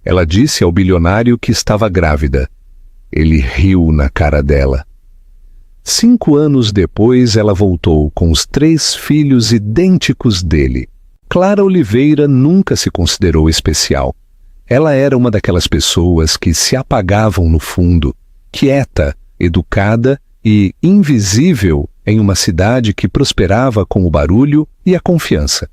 Ela disse ao bilionário que estava grávida. Ele riu na cara dela. 5 anos depois, ela voltou com os 3 filhos idênticos dele. Clara Oliveira nunca se considerou especial. Ela era uma daquelas pessoas que se apagavam no fundo, quieta, educada e invisível em uma cidade que prosperava com o barulho e a confiança.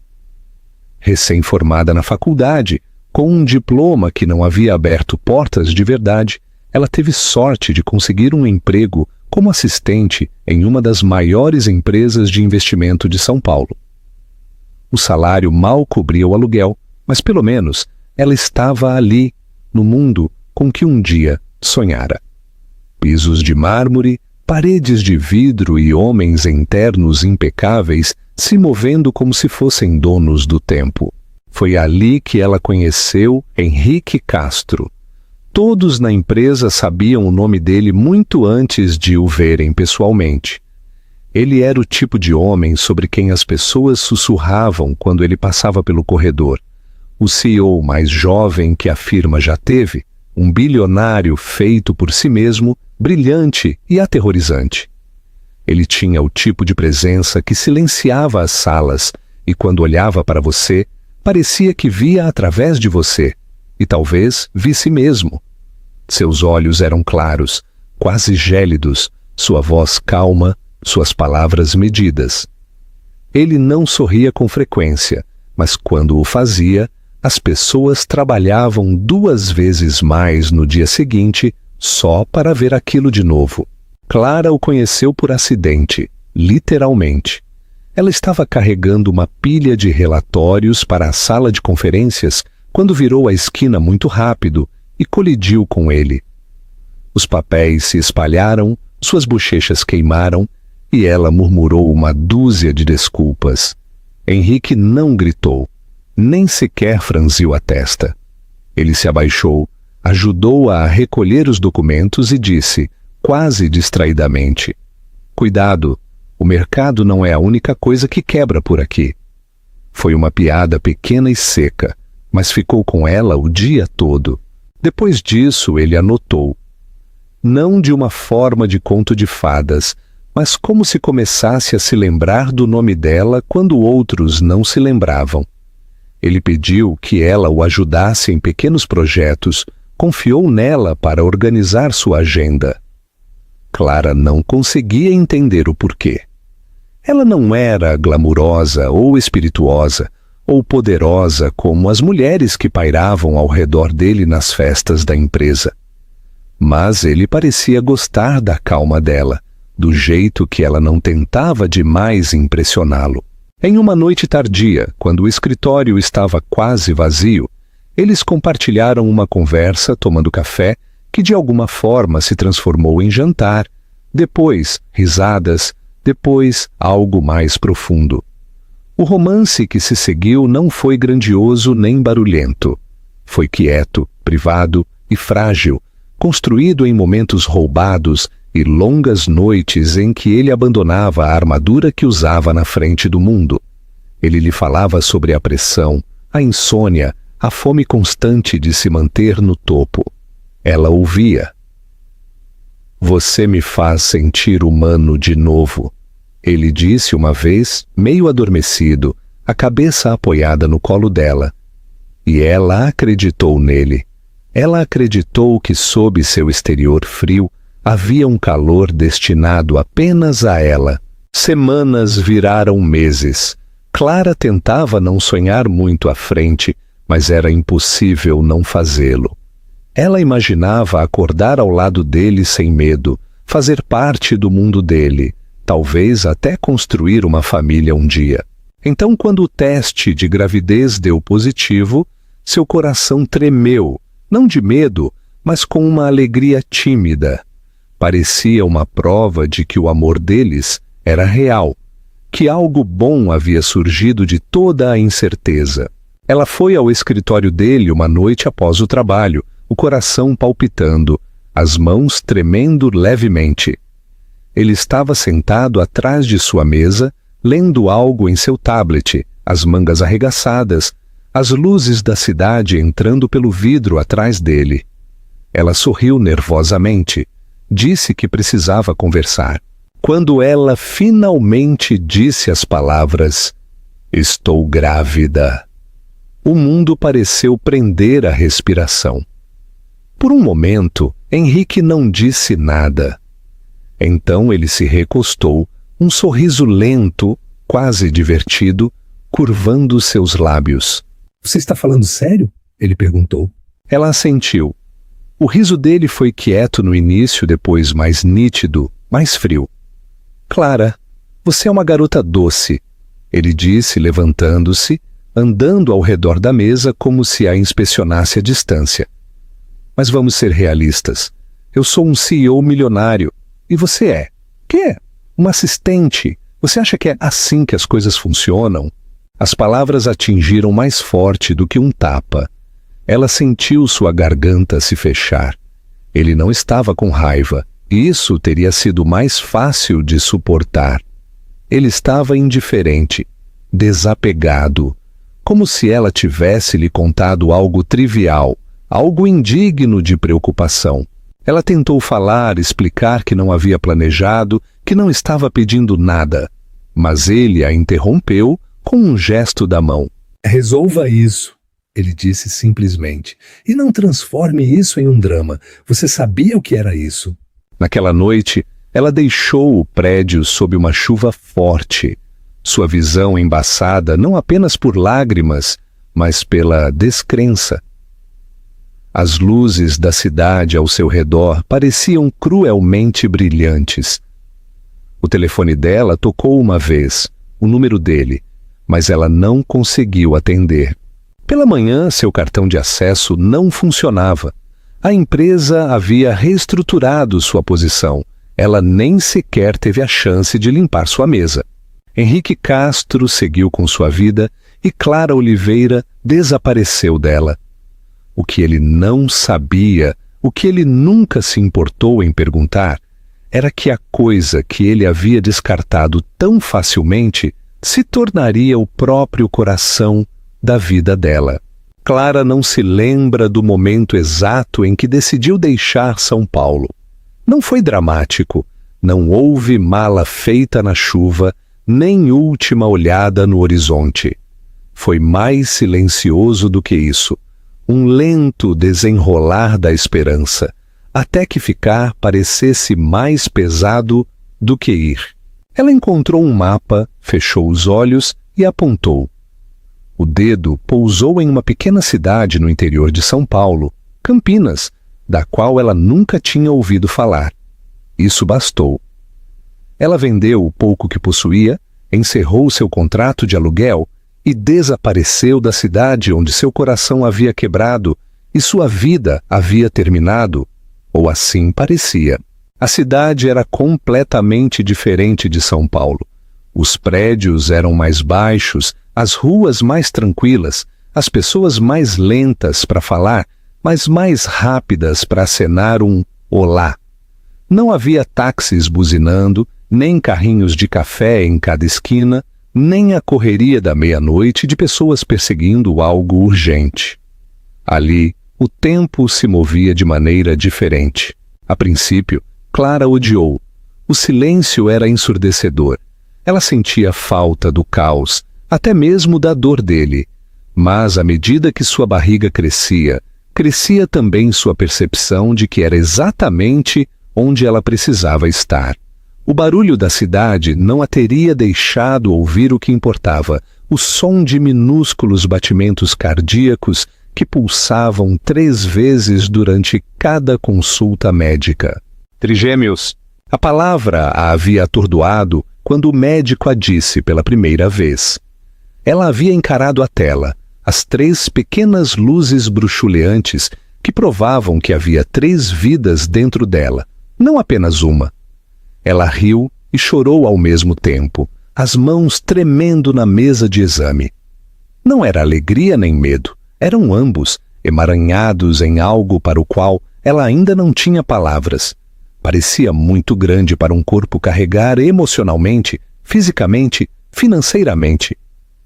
Recém-formada na faculdade, com um diploma que não havia aberto portas de verdade, ela teve sorte de conseguir um emprego como assistente em uma das maiores empresas de investimento de São Paulo. O salário mal cobria o aluguel, mas pelo menos ela estava ali, no mundo com que um dia sonhara. Pisos de mármore, paredes de vidro e homens internos impecáveis se movendo como se fossem donos do tempo. Foi ali que ela conheceu Henrique Castro. Todos na empresa sabiam o nome dele muito antes de o verem pessoalmente. Ele era o tipo de homem sobre quem as pessoas sussurravam quando ele passava pelo corredor. O CEO mais jovem que a firma já teve, um bilionário feito por si mesmo, brilhante e aterrorizante. Ele tinha o tipo de presença que silenciava as salas e, quando olhava para você, parecia que via através de você, e talvez visse mesmo. Seus olhos eram claros, quase gélidos, sua voz calma, suas palavras medidas. Ele não sorria com frequência, mas quando o fazia, as pessoas trabalhavam 2 vezes mais no dia seguinte só para ver aquilo de novo. Clara o conheceu por acidente, literalmente. Ela estava carregando uma pilha de relatórios para a sala de conferências quando virou a esquina muito rápido e colidiu com ele. Os papéis se espalharam, suas bochechas queimaram e ela murmurou uma dúzia de desculpas. Henrique não gritou, nem sequer franziu a testa. Ele se abaixou, ajudou-a a recolher os documentos e disse, quase distraidamente: "Cuidado, o mercado não é a única coisa que quebra por aqui." Foi uma piada pequena e seca, mas ficou com ela o dia todo. Depois disso, ele anotou. Não de uma forma de conto de fadas, mas como se começasse a se lembrar do nome dela quando outros não se lembravam. Ele pediu que ela o ajudasse em pequenos projetos, confiou nela para organizar sua agenda. Clara não conseguia entender o porquê. Ela não era glamurosa ou espirituosa, ou poderosa como as mulheres que pairavam ao redor dele nas festas da empresa. Mas ele parecia gostar da calma dela, do jeito que ela não tentava demais impressioná-lo. Em uma noite tardia, quando o escritório estava quase vazio, eles compartilharam uma conversa tomando café que de alguma forma se transformou em jantar, depois risadas, depois algo mais profundo. O romance que se seguiu não foi grandioso nem barulhento. Foi quieto, privado e frágil, construído em momentos roubados e longas noites em que ele abandonava a armadura que usava na frente do mundo. Ele lhe falava sobre a pressão, a insônia, a fome constante de se manter no topo. Ela ouvia. "Você me faz sentir humano de novo", ele disse uma vez, meio adormecido, a cabeça apoiada no colo dela. E ela acreditou nele. Ela acreditou que sob seu exterior frio havia um calor destinado apenas a ela. Semanas viraram meses. Clara tentava não sonhar muito à frente, mas era impossível não fazê-lo. Ela imaginava acordar ao lado dele sem medo, fazer parte do mundo dele, talvez até construir uma família um dia. Então, quando o teste de gravidez deu positivo, seu coração tremeu, não de medo, mas com uma alegria tímida. Parecia uma prova de que o amor deles era real, que algo bom havia surgido de toda a incerteza. Ela foi ao escritório dele uma noite após o trabalho, o coração palpitando, as mãos tremendo levemente. Ele estava sentado atrás de sua mesa, lendo algo em seu tablet, as mangas arregaçadas, as luzes da cidade entrando pelo vidro atrás dele. Ela sorriu nervosamente, disse que precisava conversar. Quando ela finalmente disse as palavras, "Estou grávida", o mundo pareceu prender a respiração. Por um momento, Henrique não disse nada. Então ele se recostou, um sorriso lento, quase divertido, curvando seus lábios. Você está falando sério? Ele perguntou. Ela assentiu. O riso dele foi quieto no início, depois mais nítido, mais frio. Clara, você é uma garota doce, ele disse, levantando-se, andando ao redor da mesa como se a inspecionasse à distância. Mas vamos ser realistas. Eu sou um CEO milionário. E você é? Quê? Uma assistente. Você acha que é assim que as coisas funcionam? As palavras atingiram mais forte do que um tapa. Ela sentiu sua garganta se fechar. Ele não estava com raiva. Isso teria sido mais fácil de suportar. Ele estava indiferente, desapegado, como se ela tivesse lhe contado algo trivial, algo indigno de preocupação. Ela tentou falar, explicar que não havia planejado, que não estava pedindo nada, mas ele a interrompeu com um gesto da mão. Resolva isso, ele disse simplesmente, e não transforme isso em um drama. Você sabia o que era isso? Naquela noite, ela deixou o prédio sob uma chuva forte, sua visão embaçada não apenas por lágrimas, mas pela descrença. As luzes da cidade ao seu redor pareciam cruelmente brilhantes. O telefone dela tocou uma vez, o número dele, mas ela não conseguiu atender. Pela manhã, seu cartão de acesso não funcionava. A empresa havia reestruturado sua posição. Ela nem sequer teve a chance de limpar sua mesa. Henrique Castro seguiu com sua vida e Clara Oliveira desapareceu dela. O que ele não sabia, o que ele nunca se importou em perguntar, era que a coisa que ele havia descartado tão facilmente se tornaria o próprio coração da vida dela. Clara não se lembra do momento exato em que decidiu deixar São Paulo. Não foi dramático, não houve mala feita na chuva, nem última olhada no horizonte. Foi mais silencioso do que isso, um lento desenrolar da esperança, até que ficar parecesse mais pesado do que ir. Ela encontrou um mapa, fechou os olhos e apontou. O dedo pousou em uma pequena cidade no interior de São Paulo, Campinas, da qual ela nunca tinha ouvido falar. Isso bastou. Ela vendeu o pouco que possuía, encerrou seu contrato de aluguel e desapareceu da cidade onde seu coração havia quebrado e sua vida havia terminado, ou assim parecia. A cidade era completamente diferente de São Paulo. Os prédios eram mais baixos, as ruas mais tranquilas, as pessoas mais lentas para falar, mas mais rápidas para acenar um olá. Não havia táxis buzinando, nem carrinhos de café em cada esquina, nem a correria da meia-noite de pessoas perseguindo algo urgente. Ali, o tempo se movia de maneira diferente. A princípio, Clara odiou. O silêncio era ensurdecedor. Ela sentia falta do caos, até mesmo da dor dele. Mas, à medida que sua barriga crescia, crescia também sua percepção de que era exatamente onde ela precisava estar. O barulho da cidade não a teria deixado ouvir o que importava, o som de minúsculos batimentos cardíacos que pulsavam 3 vezes durante cada consulta médica. Trigêmeos. A palavra a havia atordoado quando o médico a disse pela primeira vez. Ela havia encarado a tela, as 3 pequenas luzes bruxuleantes que provavam que havia 3 vidas dentro dela, não apenas uma. Ela riu e chorou ao mesmo tempo, as mãos tremendo na mesa de exame. Não era alegria nem medo, eram ambos emaranhados em algo para o qual ela ainda não tinha palavras. Parecia muito grande para um corpo carregar emocionalmente, fisicamente, financeiramente.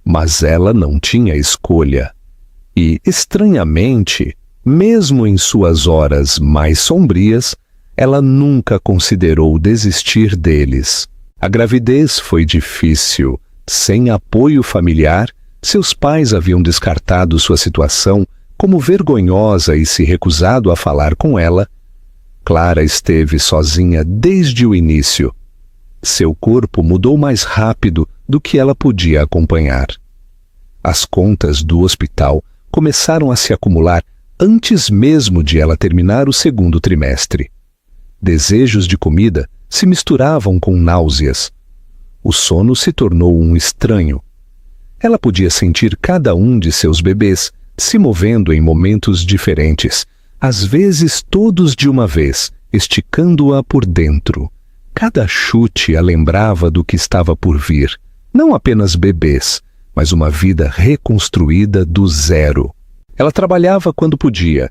Mas ela não tinha escolha. E, estranhamente, mesmo em suas horas mais sombrias, ela nunca considerou desistir deles. A gravidez foi difícil. Sem apoio familiar, seus pais haviam descartado sua situação como vergonhosa e se recusado a falar com ela. Clara esteve sozinha desde o início. Seu corpo mudou mais rápido do que ela podia acompanhar. As contas do hospital começaram a se acumular antes mesmo de ela terminar o segundo trimestre. Desejos de comida se misturavam com náuseas. O sono se tornou um estranho. Ela podia sentir cada um de seus bebês se movendo em momentos diferentes, às vezes todos de uma vez, esticando-a por dentro. Cada chute a lembrava do que estava por vir, não apenas bebês, mas uma vida reconstruída do zero. Ela trabalhava quando podia,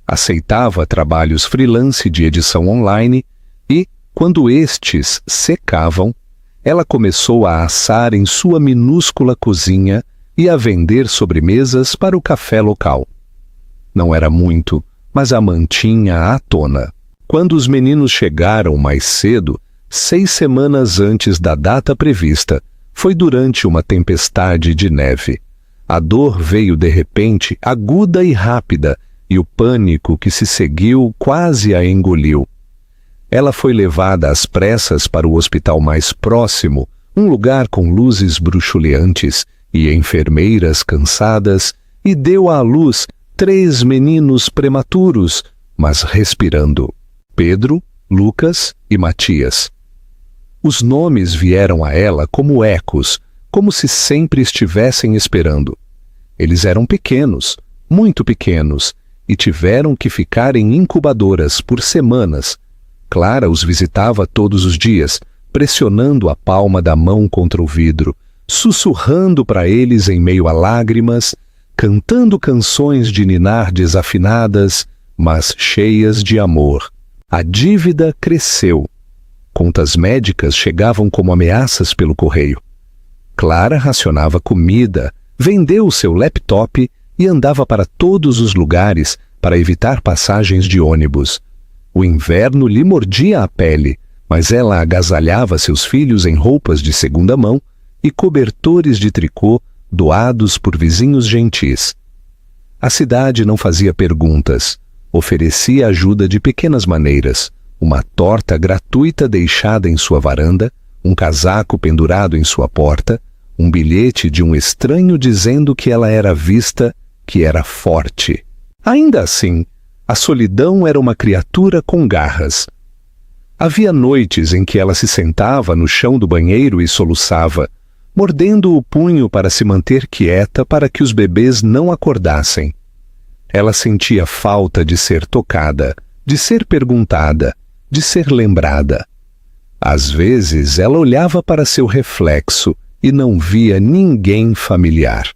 aceitava trabalhos freelance de edição online e, quando estes secavam, ela começou a assar em sua minúscula cozinha e a vender sobremesas para o café local. Não era muito, mas a mantinha à tona. Quando os meninos chegaram mais cedo, 6 semanas antes da data prevista, foi durante uma tempestade de neve. A dor veio de repente, aguda e rápida, e o pânico que se seguiu quase a engoliu. Ela foi levada às pressas para o hospital mais próximo, um lugar com luzes bruxuleantes e enfermeiras cansadas, e deu à luz 3 meninos prematuros, mas respirando: Pedro, Lucas e Matias. Os nomes vieram a ela como ecos, como se sempre estivessem esperando. Eles eram pequenos, muito pequenos, e tiveram que ficar em incubadoras por semanas. Clara os visitava todos os dias, pressionando a palma da mão contra o vidro, sussurrando para eles em meio a lágrimas, cantando canções de ninar desafinadas, mas cheias de amor. A dívida cresceu. Contas médicas chegavam como ameaças pelo correio. Clara racionava comida, vendeu seu laptop e andava para todos os lugares para evitar passagens de ônibus. O inverno lhe mordia a pele, mas ela agasalhava seus filhos em roupas de segunda mão e cobertores de tricô doados por vizinhos gentis. A cidade não fazia perguntas, oferecia ajuda de pequenas maneiras, uma torta gratuita deixada em sua varanda, um casaco pendurado em sua porta, um bilhete de um estranho dizendo que ela era vista, que era forte. Ainda assim, a solidão era uma criatura com garras. Havia noites em que ela se sentava no chão do banheiro e soluçava, mordendo o punho para se manter quieta para que os bebês não acordassem. Ela sentia falta de ser tocada, de ser perguntada, de ser lembrada. Às vezes ela olhava para seu reflexo e não via ninguém familiar.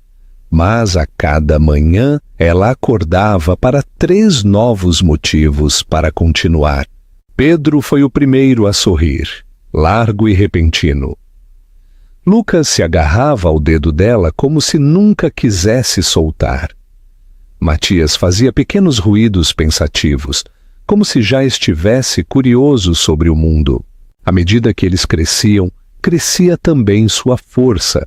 Mas a cada manhã ela acordava para 3 novos motivos para continuar. Pedro foi o primeiro a sorrir, largo e repentino. Lucas se agarrava ao dedo dela como se nunca quisesse soltar. Matias fazia pequenos ruídos pensativos, como se já estivesse curioso sobre o mundo. À medida que eles cresciam, crescia também sua força.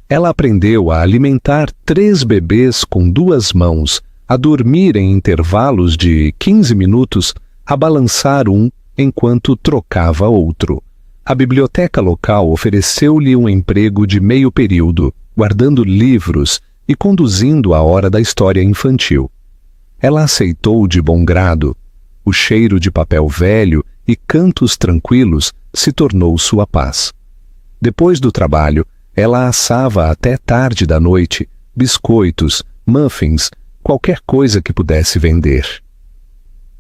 Ela aprendeu a alimentar 3 bebês com 2 mãos, a dormir em intervalos de 15 minutos, a balançar um enquanto trocava outro. A biblioteca local ofereceu-lhe um emprego de meio período, guardando livros e conduzindo a hora da história infantil. Ela aceitou de bom grado. O cheiro de papel velho e cantos tranquilos se tornou sua paz. Depois do trabalho, ela assava até tarde da noite biscoitos, muffins, qualquer coisa que pudesse vender.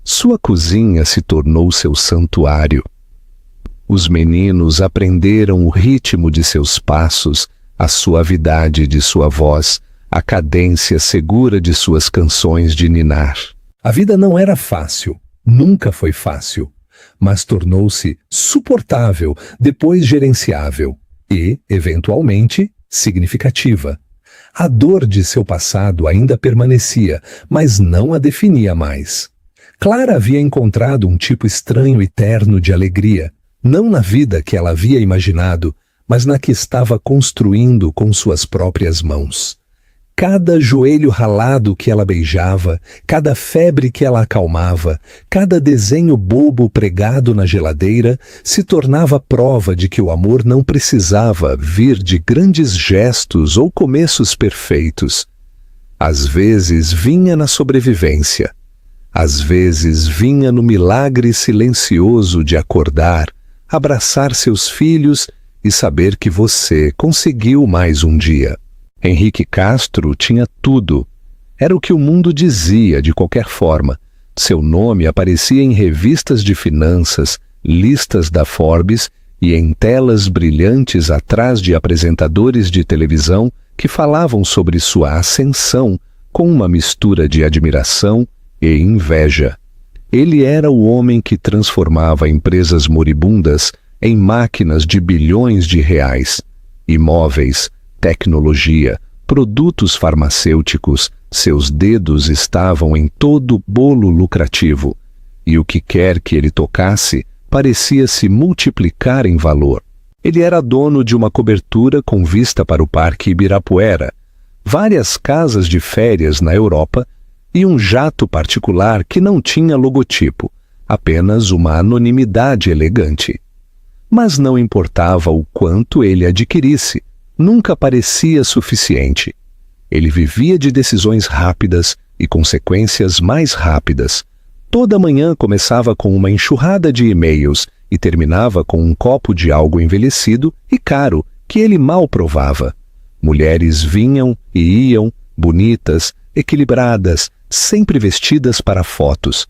Sua cozinha se tornou seu santuário. Os meninos aprenderam o ritmo de seus passos, a suavidade de sua voz, a cadência segura de suas canções de ninar. A vida não era fácil, nunca foi fácil, mas tornou-se suportável, depois gerenciável e, eventualmente, significativa. A dor de seu passado ainda permanecia, mas não a definia mais. Clara havia encontrado um tipo estranho e terno de alegria, não na vida que ela havia imaginado, mas na que estava construindo com suas próprias mãos. Cada joelho ralado que ela beijava, cada febre que ela acalmava, cada desenho bobo pregado na geladeira se tornava prova de que o amor não precisava vir de grandes gestos ou começos perfeitos. Às vezes vinha na sobrevivência. Às vezes vinha no milagre silencioso de acordar, abraçar seus filhos e saber que você conseguiu mais um dia. Henrique Castro tinha tudo. Era o que o mundo dizia de qualquer forma. Seu nome aparecia em revistas de finanças, listas da Forbes e em telas brilhantes atrás de apresentadores de televisão que falavam sobre sua ascensão com uma mistura de admiração e inveja. Ele era o homem que transformava empresas moribundas em máquinas de bilhões de reais, imóveis, tecnologia, produtos farmacêuticos, seus dedos estavam em todo bolo lucrativo, e o que quer que ele tocasse parecia se multiplicar em valor. Ele era dono de uma cobertura com vista para o Parque Ibirapuera, várias casas de férias na Europa e um jato particular que não tinha logotipo, apenas uma anonimidade elegante. Mas não importava o quanto ele adquirisse, nunca parecia suficiente. Ele vivia de decisões rápidas e consequências mais rápidas. Toda manhã começava com uma enxurrada de e-mails e terminava com um copo de algo envelhecido e caro que ele mal provava. Mulheres vinham e iam, bonitas, equilibradas, sempre vestidas para fotos.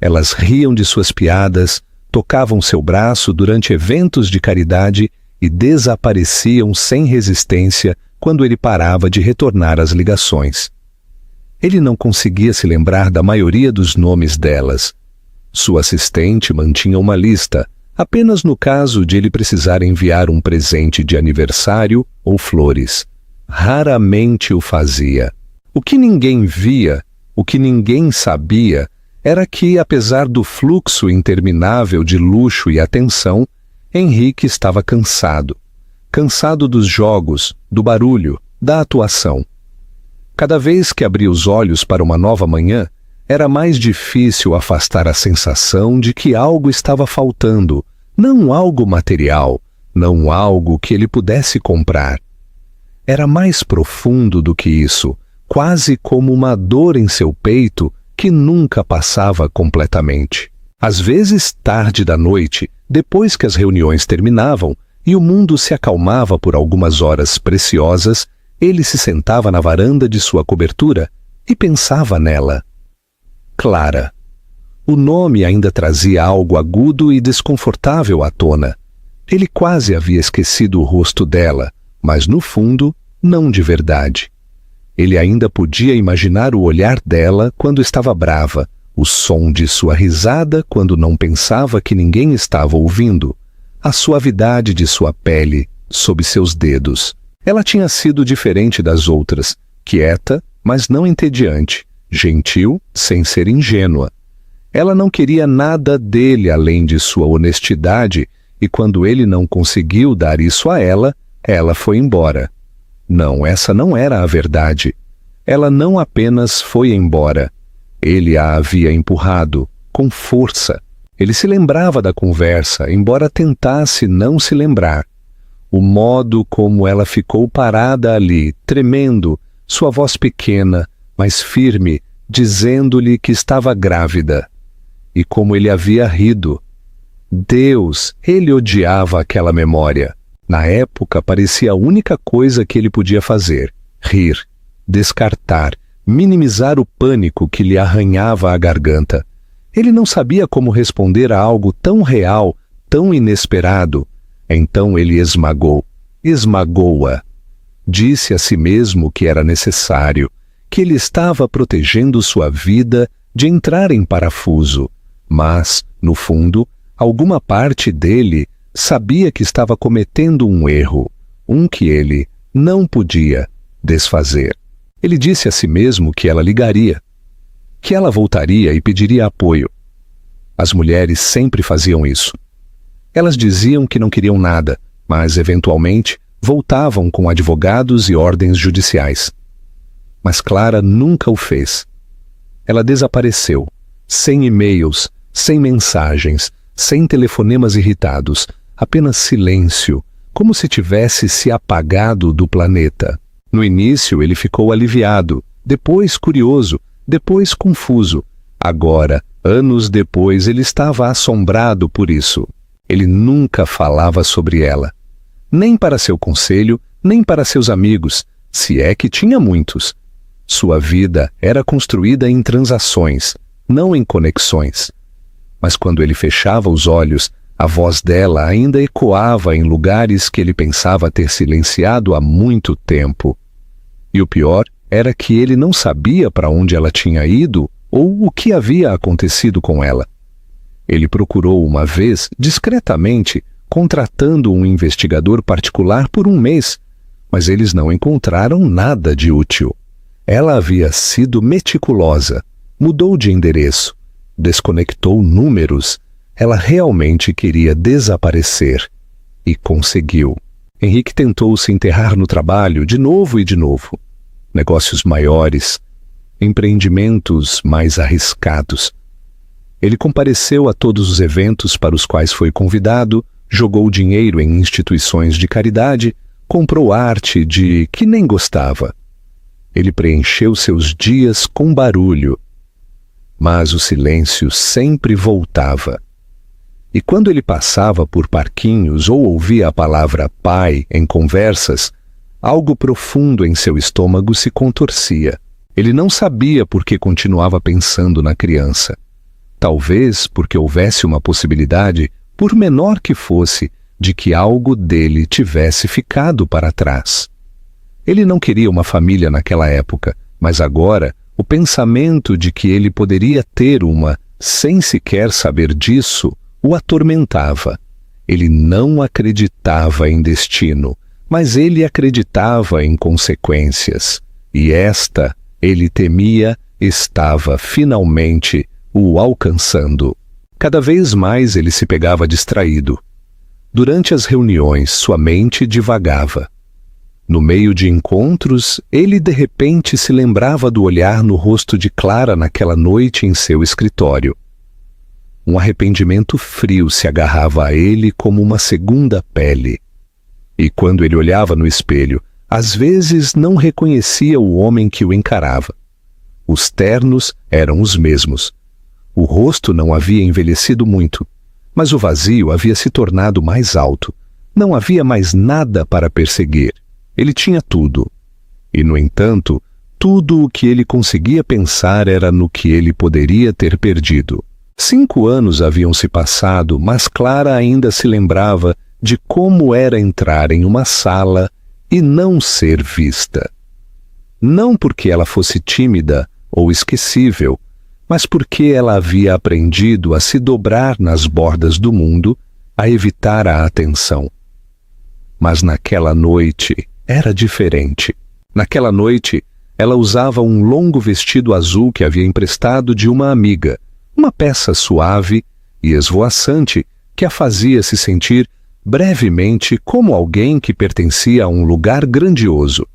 Elas riam de suas piadas, tocavam seu braço durante eventos de caridade e desapareciam sem resistência quando ele parava de retornar às ligações. Ele não conseguia se lembrar da maioria dos nomes delas. Sua assistente mantinha uma lista, apenas no caso de ele precisar enviar um presente de aniversário ou flores. Raramente o fazia. O que ninguém via, o que ninguém sabia, era que, apesar do fluxo interminável de luxo e atenção, Henrique estava cansado. Cansado dos jogos, do barulho, da atuação. Cada vez que abria os olhos para uma nova manhã, era mais difícil afastar a sensação de que algo estava faltando, não algo material, não algo que ele pudesse comprar. Era mais profundo do que isso, quase como uma dor em seu peito que nunca passava completamente. Às vezes, tarde da noite, depois que as reuniões terminavam e o mundo se acalmava por algumas horas preciosas, ele se sentava na varanda de sua cobertura e pensava nela. Clara. O nome ainda trazia algo agudo e desconfortável à tona. Ele quase havia esquecido o rosto dela, mas no fundo, não de verdade. Ele ainda podia imaginar o olhar dela quando estava brava, o som de sua risada quando não pensava que ninguém estava ouvindo, a suavidade de sua pele sob seus dedos. Ela tinha sido diferente das outras, quieta, mas não entediante, gentil, sem ser ingênua. Ela não queria nada dele além de sua honestidade, e quando ele não conseguiu dar isso a ela, ela foi embora. Não, essa não era a verdade. Ela não apenas foi embora. Ele a havia empurrado, com força. Ele se lembrava da conversa, embora tentasse não se lembrar. O modo como ela ficou parada ali, tremendo, sua voz pequena, mas firme, dizendo-lhe que estava grávida. E como ele havia rido. Deus, ele odiava aquela memória. Na época, parecia a única coisa que ele podia fazer: rir, descartar, minimizar o pânico que lhe arranhava a garganta. Ele não sabia como responder a algo tão real, tão inesperado. Então ele esmagou-a. Disse a si mesmo que era necessário, que ele estava protegendo sua vida de entrar em parafuso. Mas, no fundo, alguma parte dele sabia que estava cometendo um erro, um que ele não podia, desfazer. Ele disse a si mesmo que ela ligaria, que ela voltaria e pediria apoio. As mulheres sempre faziam isso. Elas diziam que não queriam nada, mas, eventualmente, voltavam com advogados e ordens judiciais. Mas Clara nunca o fez. Ela desapareceu, sem e-mails, sem mensagens, sem telefonemas irritados, apenas silêncio, como se tivesse se apagado do planeta. No início ele ficou aliviado, depois curioso, depois confuso. Agora, anos depois, ele estava assombrado por isso. Ele nunca falava sobre ela. Nem para seu conselho, nem para seus amigos, se é que tinha muitos. Sua vida era construída em transações, não em conexões. Mas quando ele fechava os olhos, a voz dela ainda ecoava em lugares que ele pensava ter silenciado há muito tempo. E o pior era que ele não sabia para onde ela tinha ido ou o que havia acontecido com ela. Ele procurou uma vez, discretamente, contratando um investigador particular por um mês, mas eles não encontraram nada de útil. Ela havia sido meticulosa, mudou de endereço, desconectou números. Ela realmente queria desaparecer. E conseguiu. Henrique tentou se enterrar no trabalho de novo e de novo. Negócios maiores, empreendimentos mais arriscados. Ele compareceu a todos os eventos para os quais foi convidado, jogou dinheiro em instituições de caridade, comprou arte de que nem gostava. Ele preencheu seus dias com barulho. Mas o silêncio sempre voltava. E quando ele passava por parquinhos ou ouvia a palavra pai em conversas, algo profundo em seu estômago se contorcia. Ele não sabia por que continuava pensando na criança. Talvez porque houvesse uma possibilidade, por menor que fosse, de que algo dele tivesse ficado para trás. Ele não queria uma família naquela época, mas agora o pensamento de que ele poderia ter uma, sem sequer saber disso, o atormentava. Ele não acreditava em destino, mas ele acreditava em consequências. E esta, ele temia, estava finalmente o alcançando. Cada vez mais ele se pegava distraído. Durante as reuniões, sua mente divagava. No meio de encontros, ele de repente se lembrava do olhar no rosto de Clara naquela noite em seu escritório. Um arrependimento frio se agarrava a ele como uma segunda pele. E quando ele olhava no espelho, às vezes não reconhecia o homem que o encarava. Os ternos eram os mesmos. O rosto não havia envelhecido muito, mas o vazio havia se tornado mais alto. Não havia mais nada para perseguir. Ele tinha tudo. E, no entanto, tudo o que ele conseguia pensar era no que ele poderia ter perdido. 5 anos haviam se passado, mas Clara ainda se lembrava de como era entrar em uma sala e não ser vista. Não porque ela fosse tímida ou esquecível, mas porque ela havia aprendido a se dobrar nas bordas do mundo, a evitar a atenção. Mas naquela noite era diferente. Naquela noite, ela usava um longo vestido azul que havia emprestado de uma amiga, uma peça suave e esvoaçante que a fazia se sentir brevemente como alguém que pertencia a um lugar grandioso.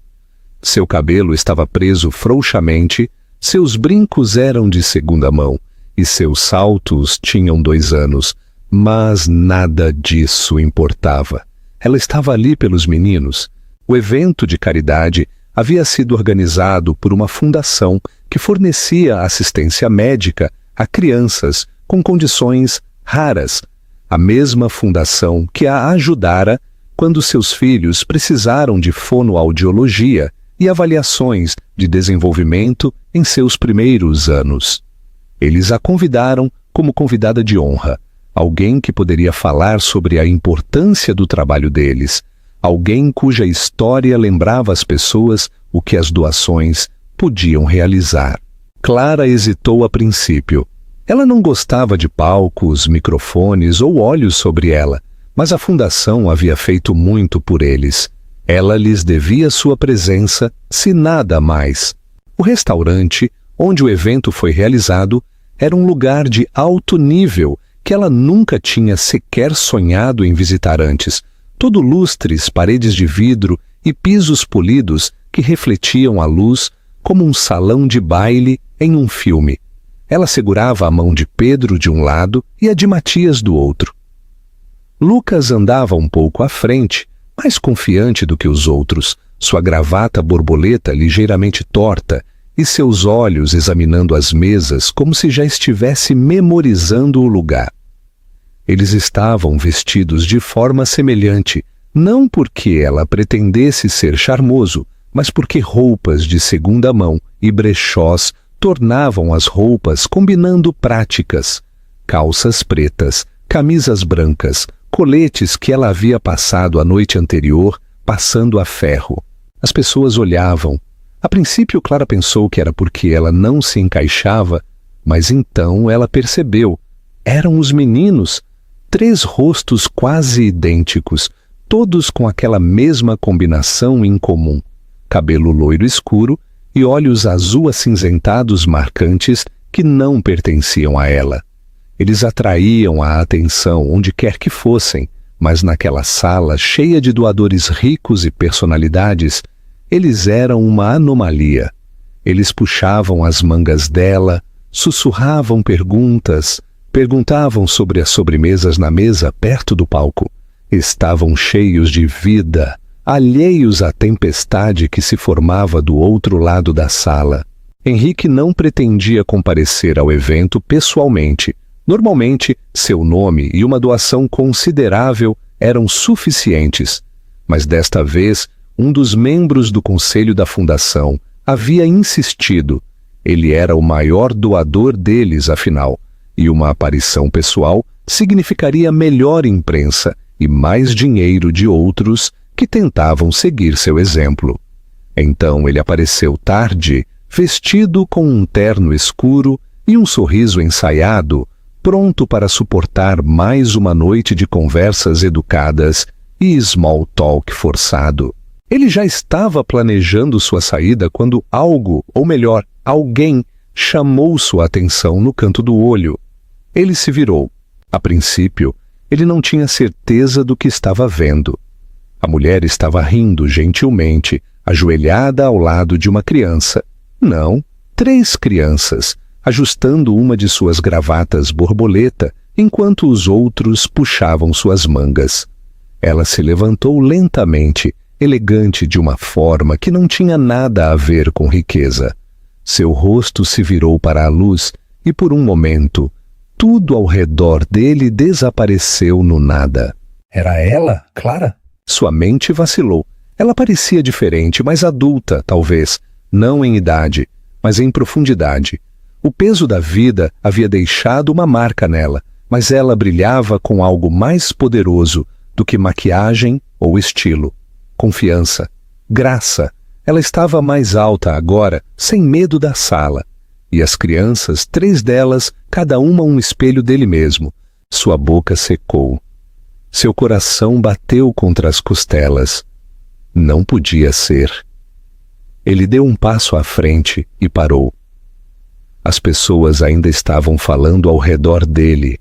Seu cabelo estava preso frouxamente, seus brincos eram de segunda mão e seus saltos tinham 2 anos, mas nada disso importava. Ela estava ali pelos meninos. O evento de caridade havia sido organizado por uma fundação que fornecia assistência médica a crianças com condições raras, a mesma fundação que a ajudara quando seus filhos precisaram de fonoaudiologia e avaliações de desenvolvimento em seus primeiros anos. Eles a convidaram como convidada de honra, alguém que poderia falar sobre a importância do trabalho deles, alguém cuja história lembrava às pessoas o que as doações podiam realizar. Clara hesitou a princípio. Ela não gostava de palcos, microfones ou olhos sobre ela, mas a fundação havia feito muito por eles. Ela lhes devia sua presença, se nada mais. O restaurante, onde o evento foi realizado, era um lugar de alto nível que ela nunca tinha sequer sonhado em visitar antes. Todo lustres, paredes de vidro e pisos polidos que refletiam a luz como um salão de baile em um filme. Ela segurava a mão de Pedro de um lado e a de Matias do outro. Lucas andava um pouco à frente, mais confiante do que os outros, sua gravata borboleta ligeiramente torta e seus olhos examinando as mesas como se já estivesse memorizando o lugar. Eles estavam vestidos de forma semelhante, não porque ela pretendesse ser charmoso, mas porque roupas de segunda mão e brechós tornavam as roupas combinando práticas. Calças pretas, camisas brancas, coletes que ela havia passado a noite anterior, passando a ferro. As pessoas olhavam. A princípio, Clara pensou que era porque ela não se encaixava, mas então ela percebeu. Eram os meninos, 3 rostos quase idênticos, todos com aquela mesma combinação em comum. Cabelo loiro escuro e olhos azul acinzentados marcantes que não pertenciam a ela. Eles atraíam a atenção onde quer que fossem, mas naquela sala cheia de doadores ricos e personalidades, eles eram uma anomalia. Eles puxavam as mangas dela, sussurravam perguntas, perguntavam sobre as sobremesas na mesa perto do palco. Estavam cheios de vida, alheios à tempestade que se formava do outro lado da sala. Henrique não pretendia comparecer ao evento pessoalmente. Normalmente, seu nome e uma doação considerável eram suficientes, mas desta vez, um dos membros do conselho da fundação havia insistido. Ele era o maior doador deles, afinal, e uma aparição pessoal significaria melhor imprensa e mais dinheiro de outros que tentavam seguir seu exemplo. Então ele apareceu tarde, vestido com um terno escuro e um sorriso ensaiado, pronto para suportar mais uma noite de conversas educadas e small talk forçado. Ele já estava planejando sua saída quando algo, ou melhor, alguém, chamou sua atenção no canto do olho. Ele se virou. A princípio, ele não tinha certeza do que estava vendo. A mulher estava rindo gentilmente, ajoelhada ao lado de uma criança. Não, 3 crianças, ajustando uma de suas gravatas borboleta, enquanto os outros puxavam suas mangas. Ela se levantou lentamente, elegante de uma forma que não tinha nada a ver com riqueza. Seu rosto se virou para a luz e, por um momento, tudo ao redor dele desapareceu no nada. Era ela, Clara? Sua mente vacilou. Ela parecia diferente, mais adulta, talvez, não em idade, mas em profundidade. O peso da vida havia deixado uma marca nela, mas ela brilhava com algo mais poderoso do que maquiagem ou estilo. Confiança, graça. Ela estava mais alta agora, sem medo da sala. E as crianças, 3 delas, cada uma um espelho dele mesmo. Sua boca secou. Seu coração bateu contra as costelas. Não podia ser. Ele deu um passo à frente e parou. As pessoas ainda estavam falando ao redor dele,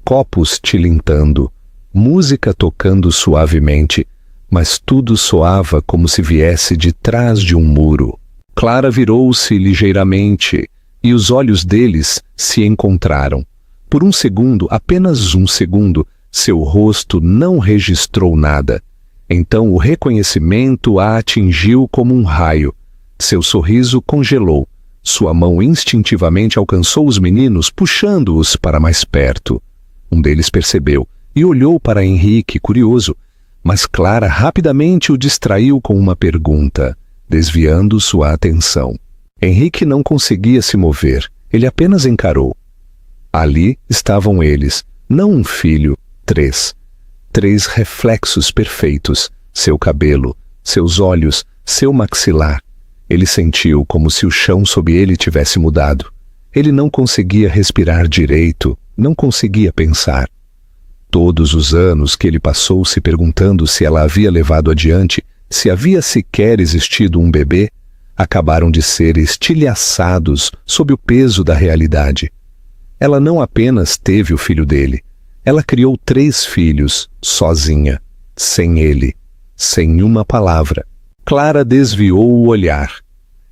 copos tilintando, música tocando suavemente, mas tudo soava como se viesse de trás de um muro. Clara virou-se ligeiramente e os olhos deles se encontraram. Por um segundo, apenas um segundo, seu rosto não registrou nada. Então o reconhecimento a atingiu como um raio. Seu sorriso congelou. Sua mão instintivamente alcançou os meninos, puxando-os para mais perto. Um deles percebeu e olhou para Henrique, curioso, mas Clara rapidamente o distraiu com uma pergunta, desviando sua atenção. Henrique não conseguia se mover, ele apenas encarou. Ali estavam eles, não um filho, 3. 3 reflexos perfeitos, seu cabelo, seus olhos, seu maxilar. Ele sentiu como se o chão sob ele tivesse mudado. Ele não conseguia respirar direito, não conseguia pensar. Todos os anos que ele passou se perguntando se ela havia levado adiante se havia sequer existido um bebê, acabaram de ser estilhaçados sob o peso da realidade. Ela não apenas teve o filho dele, ela criou 3 filhos, sozinha, sem ele, sem uma palavra. Clara desviou o olhar.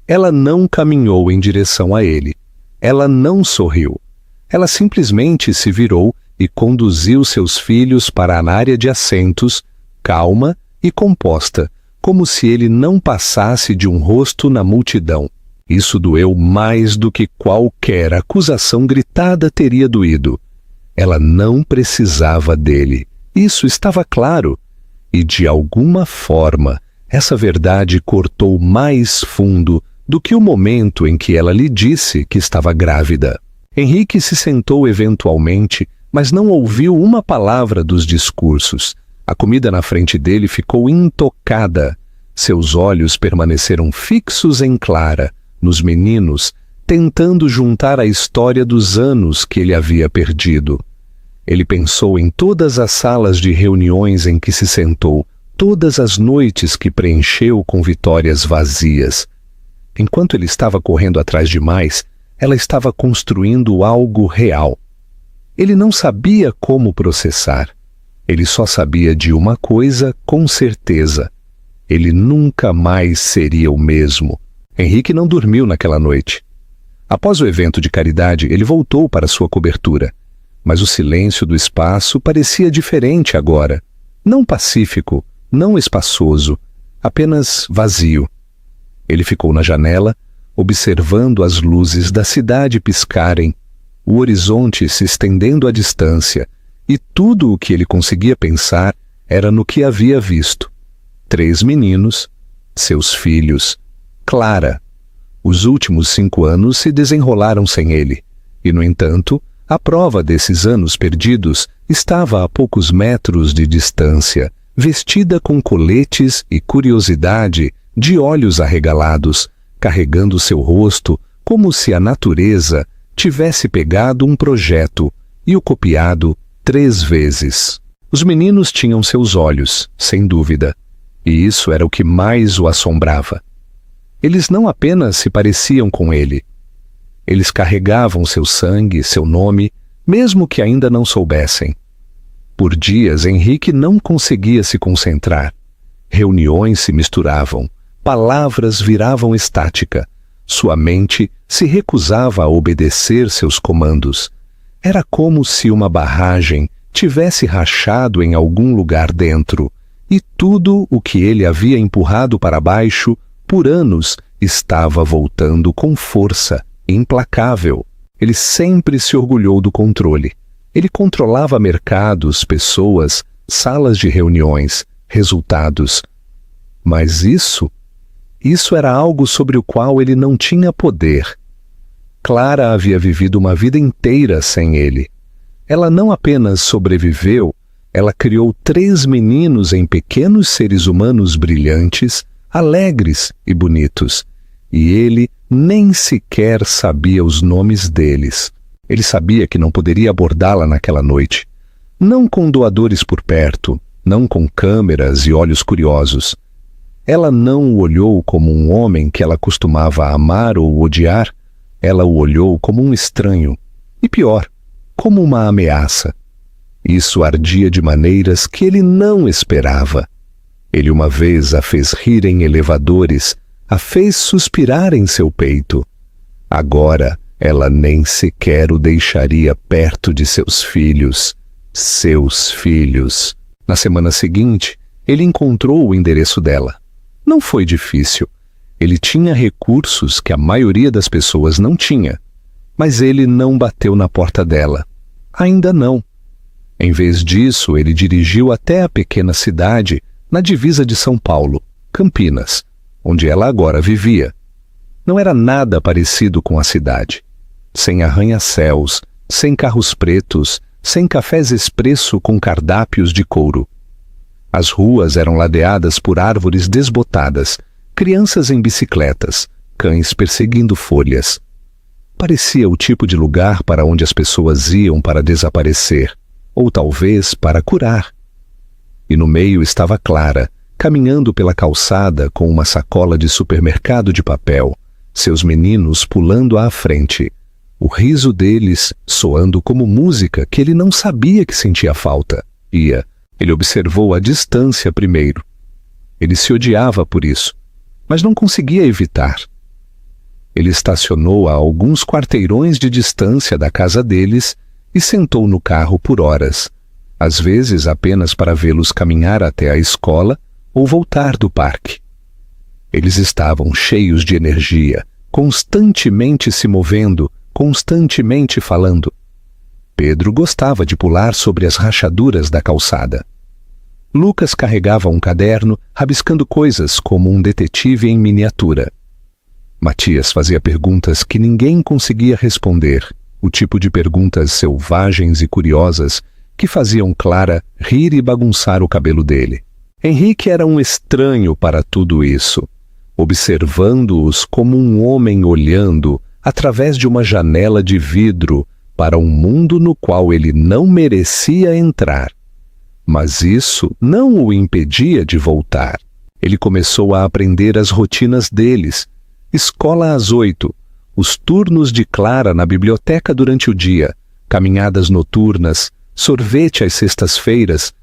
Ela não caminhou em direção a ele. Ela não sorriu. Ela simplesmente se virou e conduziu seus filhos para a área de assentos, calma e composta, como se ele não passasse de um rosto na multidão. Isso doeu mais do que qualquer acusação gritada teria doído. Ela não precisava dele. Isso estava claro. E, de alguma forma, essa verdade cortou mais fundo do que o momento em que ela lhe disse que estava grávida. Henrique se sentou eventualmente, mas não ouviu uma palavra dos discursos. A comida na frente dele ficou intocada. Seus olhos permaneceram fixos em Clara, nos meninos, tentando juntar a história dos anos que ele havia perdido. Ele pensou em todas as salas de reuniões em que se sentou, todas as noites que preencheu com vitórias vazias. Enquanto ele estava correndo atrás de mais, ela estava construindo algo real. Ele não sabia como processar. Ele só sabia de uma coisa com certeza. Ele nunca mais seria o mesmo. Henrique não dormiu naquela noite. Após o evento de caridade, ele voltou para sua cobertura. Mas o silêncio do espaço parecia diferente agora. Não pacífico, não espaçoso, apenas vazio. Ele ficou na janela, observando as luzes da cidade piscarem, o horizonte se estendendo à distância, e tudo o que ele conseguia pensar era no que havia visto. 3 meninos, seus filhos, Clara. Os últimos 5 anos se desenrolaram sem ele, e, no entanto, a prova desses anos perdidos estava a poucos metros de distância, vestida com coletes e curiosidade, de olhos arregalados, carregando seu rosto como se a natureza tivesse pegado um projeto e o copiado 3 vezes. Os meninos tinham seus olhos, sem dúvida, e isso era o que mais o assombrava. Eles não apenas se pareciam com ele. Eles carregavam seu sangue, seu nome, mesmo que ainda não soubessem. Por dias, Henrique não conseguia se concentrar. Reuniões se misturavam, palavras viravam estática. Sua mente se recusava a obedecer seus comandos. Era como se uma barragem tivesse rachado em algum lugar dentro, e tudo o que ele havia empurrado para baixo por anos estava voltando com força, implacável. Ele sempre se orgulhou do controle. Ele controlava mercados, pessoas, salas de reuniões, resultados. Mas isso era algo sobre o qual ele não tinha poder. Clara havia vivido uma vida inteira sem ele. Ela não apenas sobreviveu, ela criou 3 meninos em pequenos seres humanos brilhantes, alegres e bonitos. E ele nem sequer sabia os nomes deles. Ele sabia que não poderia abordá-la naquela noite. Não com doadores por perto, não com câmeras e olhos curiosos. Ela não o olhou como um homem que ela costumava amar ou odiar. Ela o olhou como um estranho. E pior, como uma ameaça. Isso ardia de maneiras que ele não esperava. Ele uma vez a fez rir em elevadores, a fez suspirar em seu peito. Agora, ela nem sequer o deixaria perto de seus filhos. Seus filhos. Na semana seguinte, ele encontrou o endereço dela. Não foi difícil. Ele tinha recursos que a maioria das pessoas não tinha. Mas ele não bateu na porta dela. Ainda não. Em vez disso, ele dirigiu até a pequena cidade, na divisa de São Paulo, Campinas, onde ela agora vivia. Não era nada parecido com a cidade. Sem arranha-céus, sem carros pretos, sem cafés expresso com cardápios de couro. As ruas eram ladeadas por árvores desbotadas, crianças em bicicletas, cães perseguindo folhas. Parecia o tipo de lugar para onde as pessoas iam para desaparecer, ou talvez para curar. E no meio estava Clara, caminhando pela calçada com uma sacola de supermercado de papel, seus meninos pulando à frente, o riso deles soando como música que ele não sabia que sentia falta. Ele observou à distância primeiro. Ele se odiava por isso, mas não conseguia evitar. Ele estacionou a alguns quarteirões de distância da casa deles e sentou no carro por horas, às vezes apenas para vê-los caminhar até a escola ou voltar do parque. Eles estavam cheios de energia, constantemente se movendo, constantemente falando. Pedro gostava de pular sobre as rachaduras da calçada. Lucas carregava um caderno, rabiscando coisas como um detetive em miniatura. Matias fazia perguntas que ninguém conseguia responder, o tipo de perguntas selvagens e curiosas que faziam Clara rir e bagunçar o cabelo dele. Henrique era um estranho para tudo isso, observando-os como um homem olhando, através de uma janela de vidro, para um mundo no qual ele não merecia entrar. Mas isso não o impedia de voltar. Ele começou a aprender as rotinas deles. Escola às 8, os turnos de Clara na biblioteca durante o dia, caminhadas noturnas, sorvete às sextas-feiras.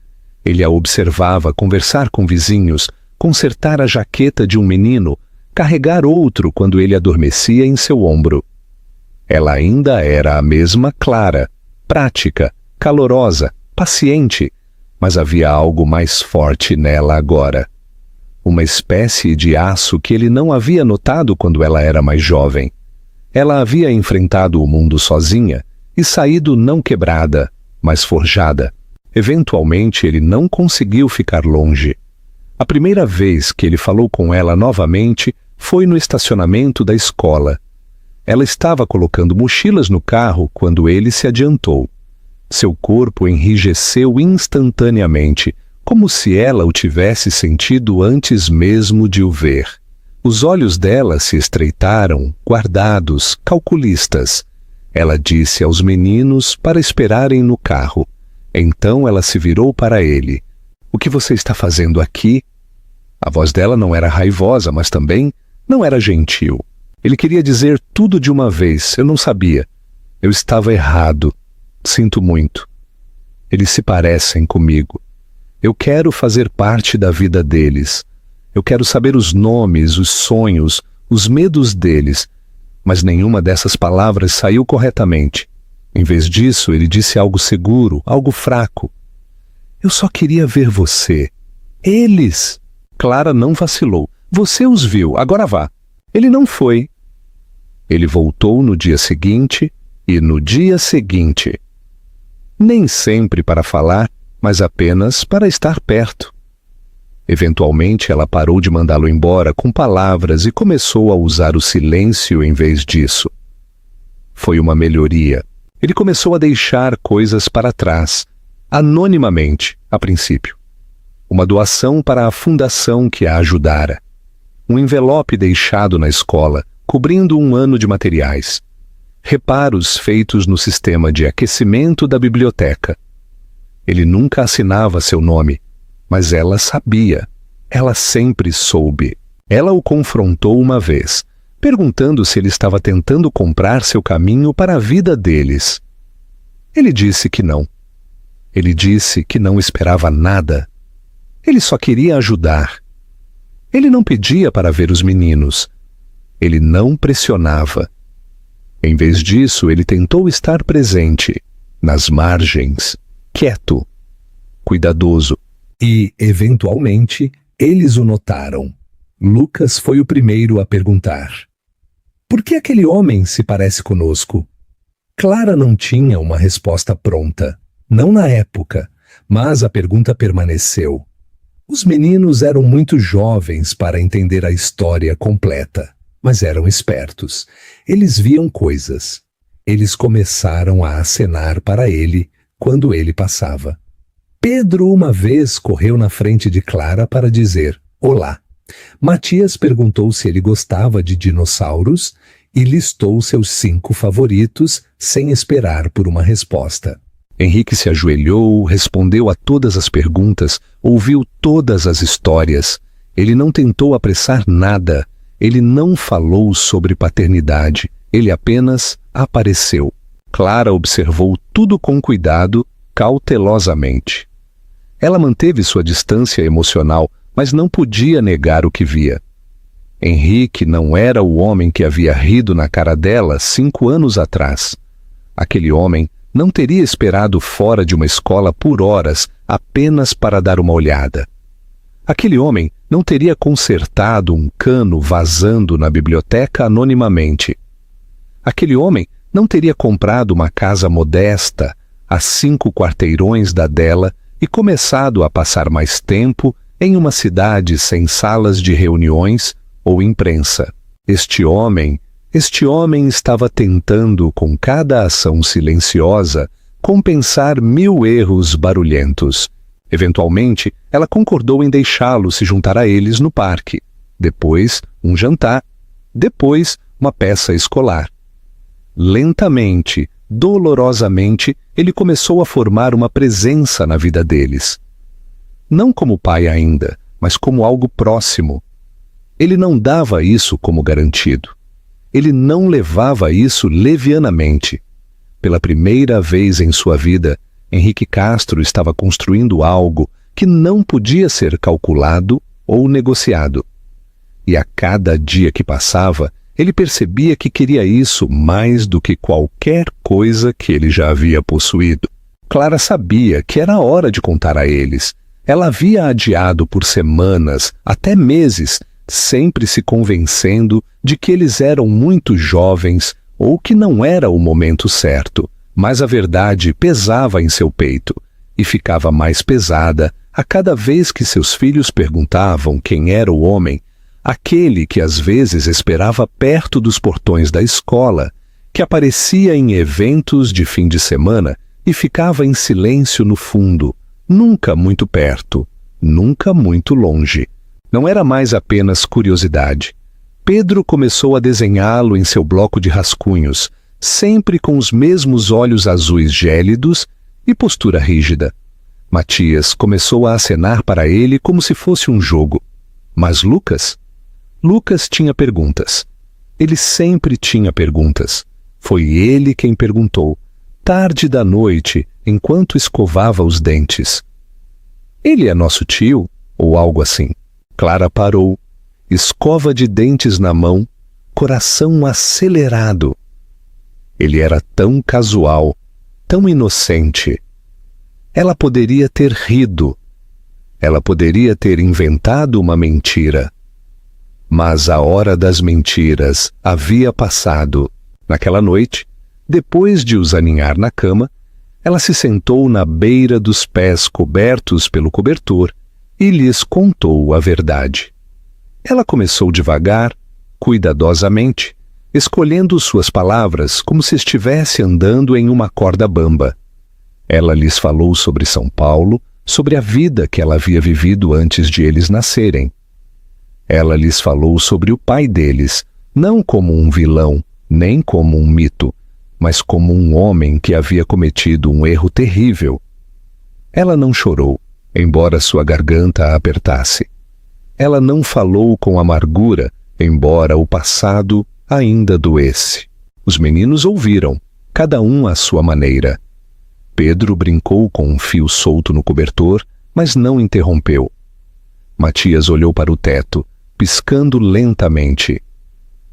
Ele a observava conversar com vizinhos, consertar a jaqueta de um menino, carregar outro quando ele adormecia em seu ombro. Ela ainda era a mesma Clara, prática, calorosa, paciente, mas havia algo mais forte nela agora. Uma espécie de aço que ele não havia notado quando ela era mais jovem. Ela havia enfrentado o mundo sozinha e saído não quebrada, mas forjada. Eventualmente ele não conseguiu ficar longe. A primeira vez que ele falou com ela novamente foi no estacionamento da escola. Ela estava colocando mochilas no carro quando ele se adiantou. Seu corpo enrijeceu instantaneamente, como se ela o tivesse sentido antes mesmo de o ver. Os olhos dela se estreitaram, guardados, calculistas. Ela disse aos meninos para esperarem no carro. Então ela se virou para ele. "O que você está fazendo aqui?" A voz dela não era raivosa, mas também não era gentil. Ele queria dizer tudo de uma vez. "Eu não sabia. Eu estava errado. Sinto muito. Eles se parecem comigo. Eu quero fazer parte da vida deles. Eu quero saber os nomes, os sonhos, os medos deles." Mas nenhuma dessas palavras saiu corretamente. Em vez disso, ele disse algo seguro, algo fraco. "Eu só queria ver você. Eles." Clara não vacilou. "Você os viu, agora vá." Ele não foi. Ele voltou no dia seguinte e no dia seguinte. Nem sempre para falar, mas apenas para estar perto. Eventualmente ela parou de mandá-lo embora com palavras e começou a usar o silêncio em vez disso. Foi uma melhoria. Ele começou a deixar coisas para trás, anonimamente, a princípio. Uma doação para a fundação que a ajudara. Um envelope deixado na escola, cobrindo um ano de materiais. Reparos feitos no sistema de aquecimento da biblioteca. Ele nunca assinava seu nome, mas ela sabia. Ela sempre soube. Ela o confrontou uma vez, perguntando se ele estava tentando comprar seu caminho para a vida deles. Ele disse que não. Ele disse que não esperava nada. Ele só queria ajudar. Ele não pedia para ver os meninos. Ele não pressionava. Em vez disso, ele tentou estar presente, nas margens, quieto, cuidadoso. E, eventualmente, eles o notaram. Lucas foi o primeiro a perguntar: "Por que aquele homem se parece conosco?" Clara não tinha uma resposta pronta, não na época, mas a pergunta permaneceu. Os meninos eram muito jovens para entender a história completa, mas eram espertos. Eles viam coisas. Eles começaram a acenar para ele quando ele passava. Pedro uma vez correu na frente de Clara para dizer olá. Matias perguntou se ele gostava de dinossauros e listou seus 5 favoritos sem esperar por uma resposta. Henrique se ajoelhou, respondeu a todas as perguntas, ouviu todas as histórias. Ele não tentou apressar nada. Ele não falou sobre paternidade. Ele apenas apareceu. Clara observou tudo com cuidado, cautelosamente. Ela manteve sua distância emocional, mas não podia negar o que via. Henrique não era o homem que havia rido na cara dela 5 anos atrás. Aquele homem não teria esperado fora de uma escola por horas apenas para dar uma olhada. Aquele homem não teria consertado um cano vazando na biblioteca anonimamente. Aquele homem não teria comprado uma casa modesta a 5 quarteirões da dela e começado a passar mais tempo em uma cidade sem salas de reuniões ou imprensa. Este homem estava tentando, com cada ação silenciosa, compensar 1000 erros barulhentos. Eventualmente, ela concordou em deixá-lo se juntar a eles no parque. Depois, um jantar. Depois, uma peça escolar. Lentamente, dolorosamente, ele começou a formar uma presença na vida deles. Não como pai ainda, mas como algo próximo. Ele não dava isso como garantido. Ele não levava isso levianamente. Pela primeira vez em sua vida, Henrique Castro estava construindo algo que não podia ser calculado ou negociado. E a cada dia que passava, ele percebia que queria isso mais do que qualquer coisa que ele já havia possuído. Clara sabia que era hora de contar a eles. Ela havia adiado por semanas, até meses, sempre se convencendo de que eles eram muito jovens ou que não era o momento certo. Mas a verdade pesava em seu peito e ficava mais pesada a cada vez que seus filhos perguntavam quem era o homem, aquele que às vezes esperava perto dos portões da escola, que aparecia em eventos de fim de semana e ficava em silêncio no fundo, nunca muito perto, nunca muito longe. Não era mais apenas curiosidade. Pedro começou a desenhá-lo em seu bloco de rascunhos, sempre com os mesmos olhos azuis gélidos e postura rígida. Matias começou a acenar para ele como se fosse um jogo. Mas Lucas? Lucas tinha perguntas. Ele sempre tinha perguntas. Foi ele quem perguntou, tarde da noite, enquanto escovava os dentes. Ele é nosso tio? Ou algo assim. Clara parou, escova de dentes na mão, coração acelerado. Ele era tão casual, tão inocente. Ela poderia ter rido. Ela poderia ter inventado uma mentira. Mas a hora das mentiras havia passado. Naquela noite, depois de os aninhar na cama, ela se sentou na beira dos pés cobertos pelo cobertor e lhes contou a verdade. Ela começou devagar, cuidadosamente, escolhendo suas palavras como se estivesse andando em uma corda bamba. Ela lhes falou sobre São Paulo, sobre a vida que ela havia vivido antes de eles nascerem. Ela lhes falou sobre o pai deles, não como um vilão, nem como um mito, mas como um homem que havia cometido um erro terrível. Ela não chorou, embora sua garganta a apertasse. Ela não falou com amargura, embora o passado ainda doesse. Os meninos ouviram, cada um à sua maneira. Pedro brincou com um fio solto no cobertor, mas não interrompeu. Matias olhou para o teto, piscando lentamente.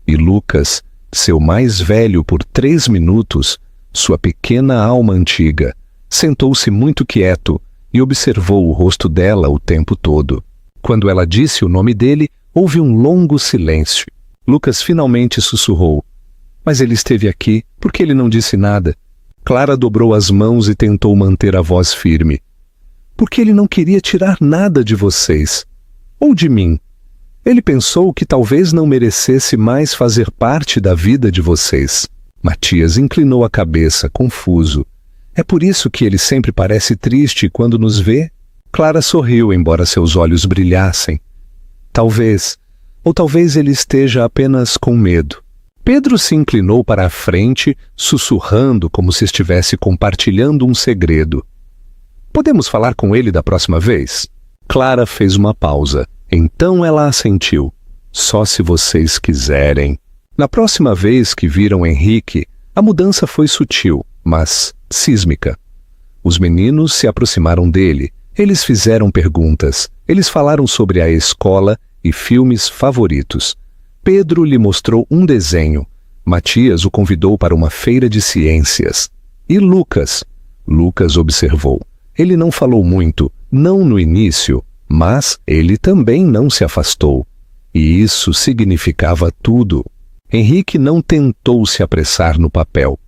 E Lucas, seu mais velho por 3 minutos, sua pequena alma antiga, sentou-se muito quieto e observou o rosto dela o tempo todo. Quando ela disse o nome dele, houve um longo silêncio. Lucas finalmente sussurrou. Mas ele esteve aqui, por que ele não disse nada? Clara dobrou as mãos e tentou manter a voz firme. Porque ele não queria tirar nada de vocês. Ou de mim. Ele pensou que talvez não merecesse mais fazer parte da vida de vocês. Matias inclinou a cabeça, confuso. É por isso que ele sempre parece triste quando nos vê? Clara sorriu, embora seus olhos brilhassem. Talvez, ou talvez ele esteja apenas com medo. Pedro se inclinou para a frente, sussurrando como se estivesse compartilhando um segredo. Podemos falar com ele da próxima vez? Clara fez uma pausa. Então ela assentiu. Só se vocês quiserem. Na próxima vez que viram Henrique, a mudança foi sutil, mas sísmica. Os meninos se aproximaram dele. Eles fizeram perguntas. Eles falaram sobre a escola e filmes favoritos. Pedro lhe mostrou um desenho. Matias o convidou para uma feira de ciências. E Lucas? Lucas observou. Ele não falou muito, não no início, mas ele também não se afastou. E isso significava tudo. Henrique não tentou se apressar no papel.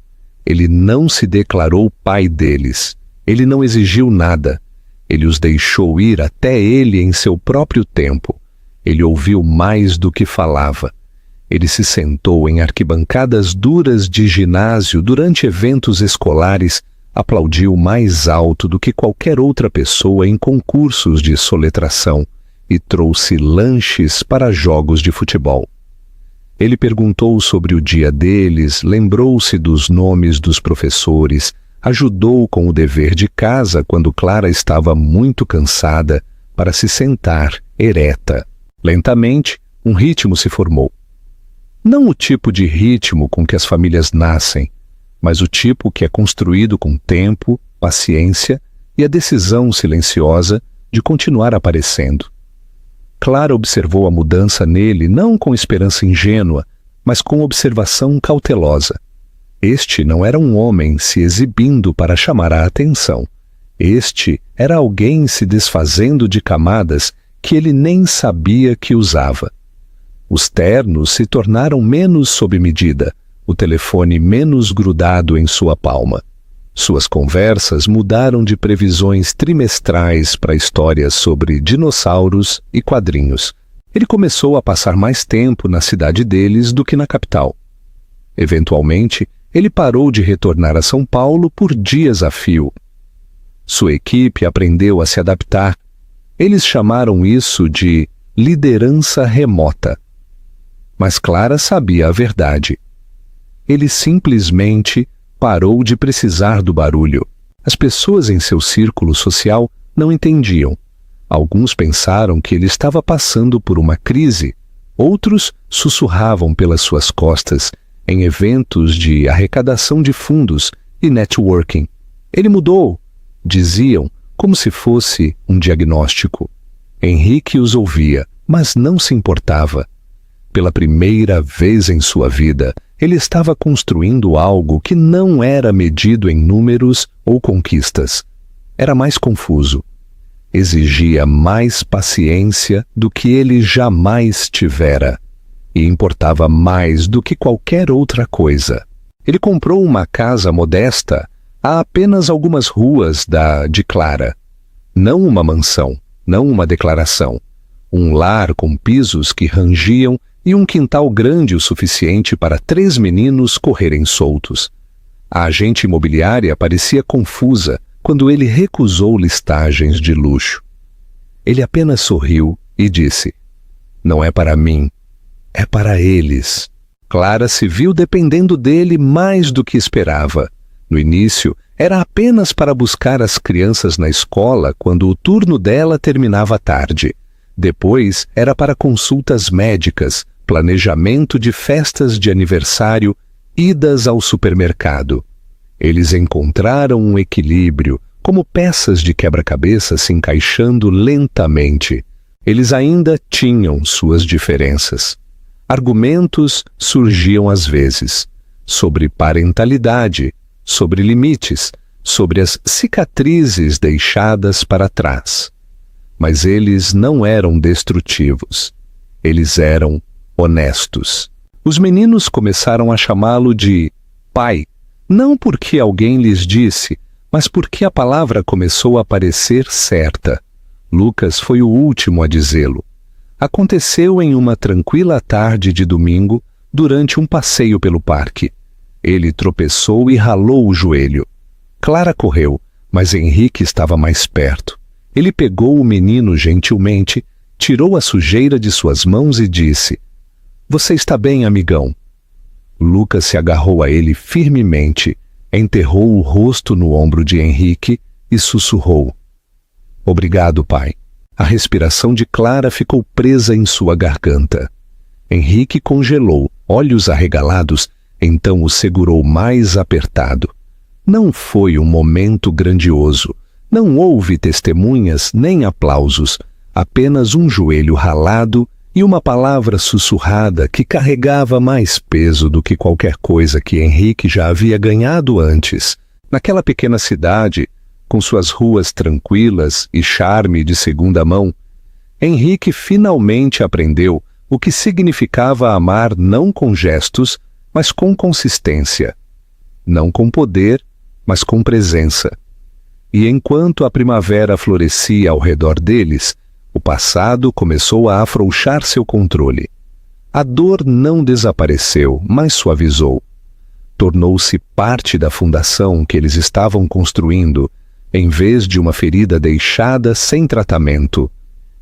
Ele não se declarou pai deles. Ele não exigiu nada. Ele os deixou ir até ele em seu próprio tempo. Ele ouviu mais do que falava. Ele se sentou em arquibancadas duras de ginásio durante eventos escolares, aplaudiu mais alto do que qualquer outra pessoa em concursos de soletração e trouxe lanches para jogos de futebol. Ele perguntou sobre o dia deles, lembrou-se dos nomes dos professores, ajudou com o dever de casa quando Clara estava muito cansada para se sentar ereta. Lentamente, um ritmo se formou. Não o tipo de ritmo com que as famílias nascem, mas o tipo que é construído com tempo, paciência e a decisão silenciosa de continuar aparecendo. Clara observou a mudança nele não com esperança ingênua, mas com observação cautelosa. Este não era um homem se exibindo para chamar a atenção. Este era alguém se desfazendo de camadas que ele nem sabia que usava. Os ternos se tornaram menos sob medida, o telefone menos grudado em sua palma. Suas conversas mudaram de previsões trimestrais para histórias sobre dinossauros e quadrinhos. Ele começou a passar mais tempo na cidade deles do que na capital. Eventualmente, ele parou de retornar a São Paulo por dias a fio. Sua equipe aprendeu a se adaptar. Eles chamaram isso de liderança remota. Mas Clara sabia a verdade. Ele simplesmente parou de precisar do barulho. As pessoas em seu círculo social não entendiam. Alguns pensaram que ele estava passando por uma crise. Outros sussurravam pelas suas costas em eventos de arrecadação de fundos e networking. Ele mudou, diziam, como se fosse um diagnóstico. Henrique os ouvia, mas não se importava. Pela primeira vez em sua vida, ele estava construindo algo que não era medido em números ou conquistas. Era mais confuso. Exigia mais paciência do que ele jamais tivera. E importava mais do que qualquer outra coisa. Ele comprou uma casa modesta a apenas algumas ruas de Clara. Não uma mansão, não uma declaração. Um lar com pisos que rangiam e um quintal grande o suficiente para 3 meninos correrem soltos. A agente imobiliária parecia confusa quando ele recusou listagens de luxo. Ele apenas sorriu e disse: "Não é para mim, é para eles." Clara se viu dependendo dele mais do que esperava. No início, era apenas para buscar as crianças na escola quando o turno dela terminava à tarde. Depois, era para consultas médicas, planejamento de festas de aniversário, idas ao supermercado. Eles encontraram um equilíbrio, como peças de quebra-cabeça se encaixando lentamente. Eles ainda tinham suas diferenças. Argumentos surgiam às vezes, sobre parentalidade, sobre limites, sobre as cicatrizes deixadas para trás. Mas eles não eram destrutivos. Eles eram honestos. Os meninos começaram a chamá-lo de pai, não porque alguém lhes disse, mas porque a palavra começou a parecer certa. Lucas foi o último a dizê-lo. Aconteceu em uma tranquila tarde de domingo, durante um passeio pelo parque. Ele tropeçou e ralou o joelho. Clara correu, mas Henrique estava mais perto. Ele pegou o menino gentilmente, tirou a sujeira de suas mãos e disse: "Você está bem, amigão?" Lucas se agarrou a ele firmemente, enterrou o rosto no ombro de Henrique e sussurrou: "Obrigado, pai." A respiração de Clara ficou presa em sua garganta. Henrique congelou, olhos arregalados, então o segurou mais apertado. Não foi um momento grandioso. Não houve testemunhas nem aplausos, apenas um joelho ralado e uma palavra sussurrada que carregava mais peso do que qualquer coisa que Henrique já havia ganhado antes. Naquela pequena cidade, com suas ruas tranquilas e charme de segunda mão, Henrique finalmente aprendeu o que significava amar não com gestos, mas com consistência. Não com poder, mas com presença. E enquanto a primavera florescia ao redor deles, o passado começou a afrouxar seu controle. A dor não desapareceu, mas suavizou. Tornou-se parte da fundação que eles estavam construindo, em vez de uma ferida deixada sem tratamento.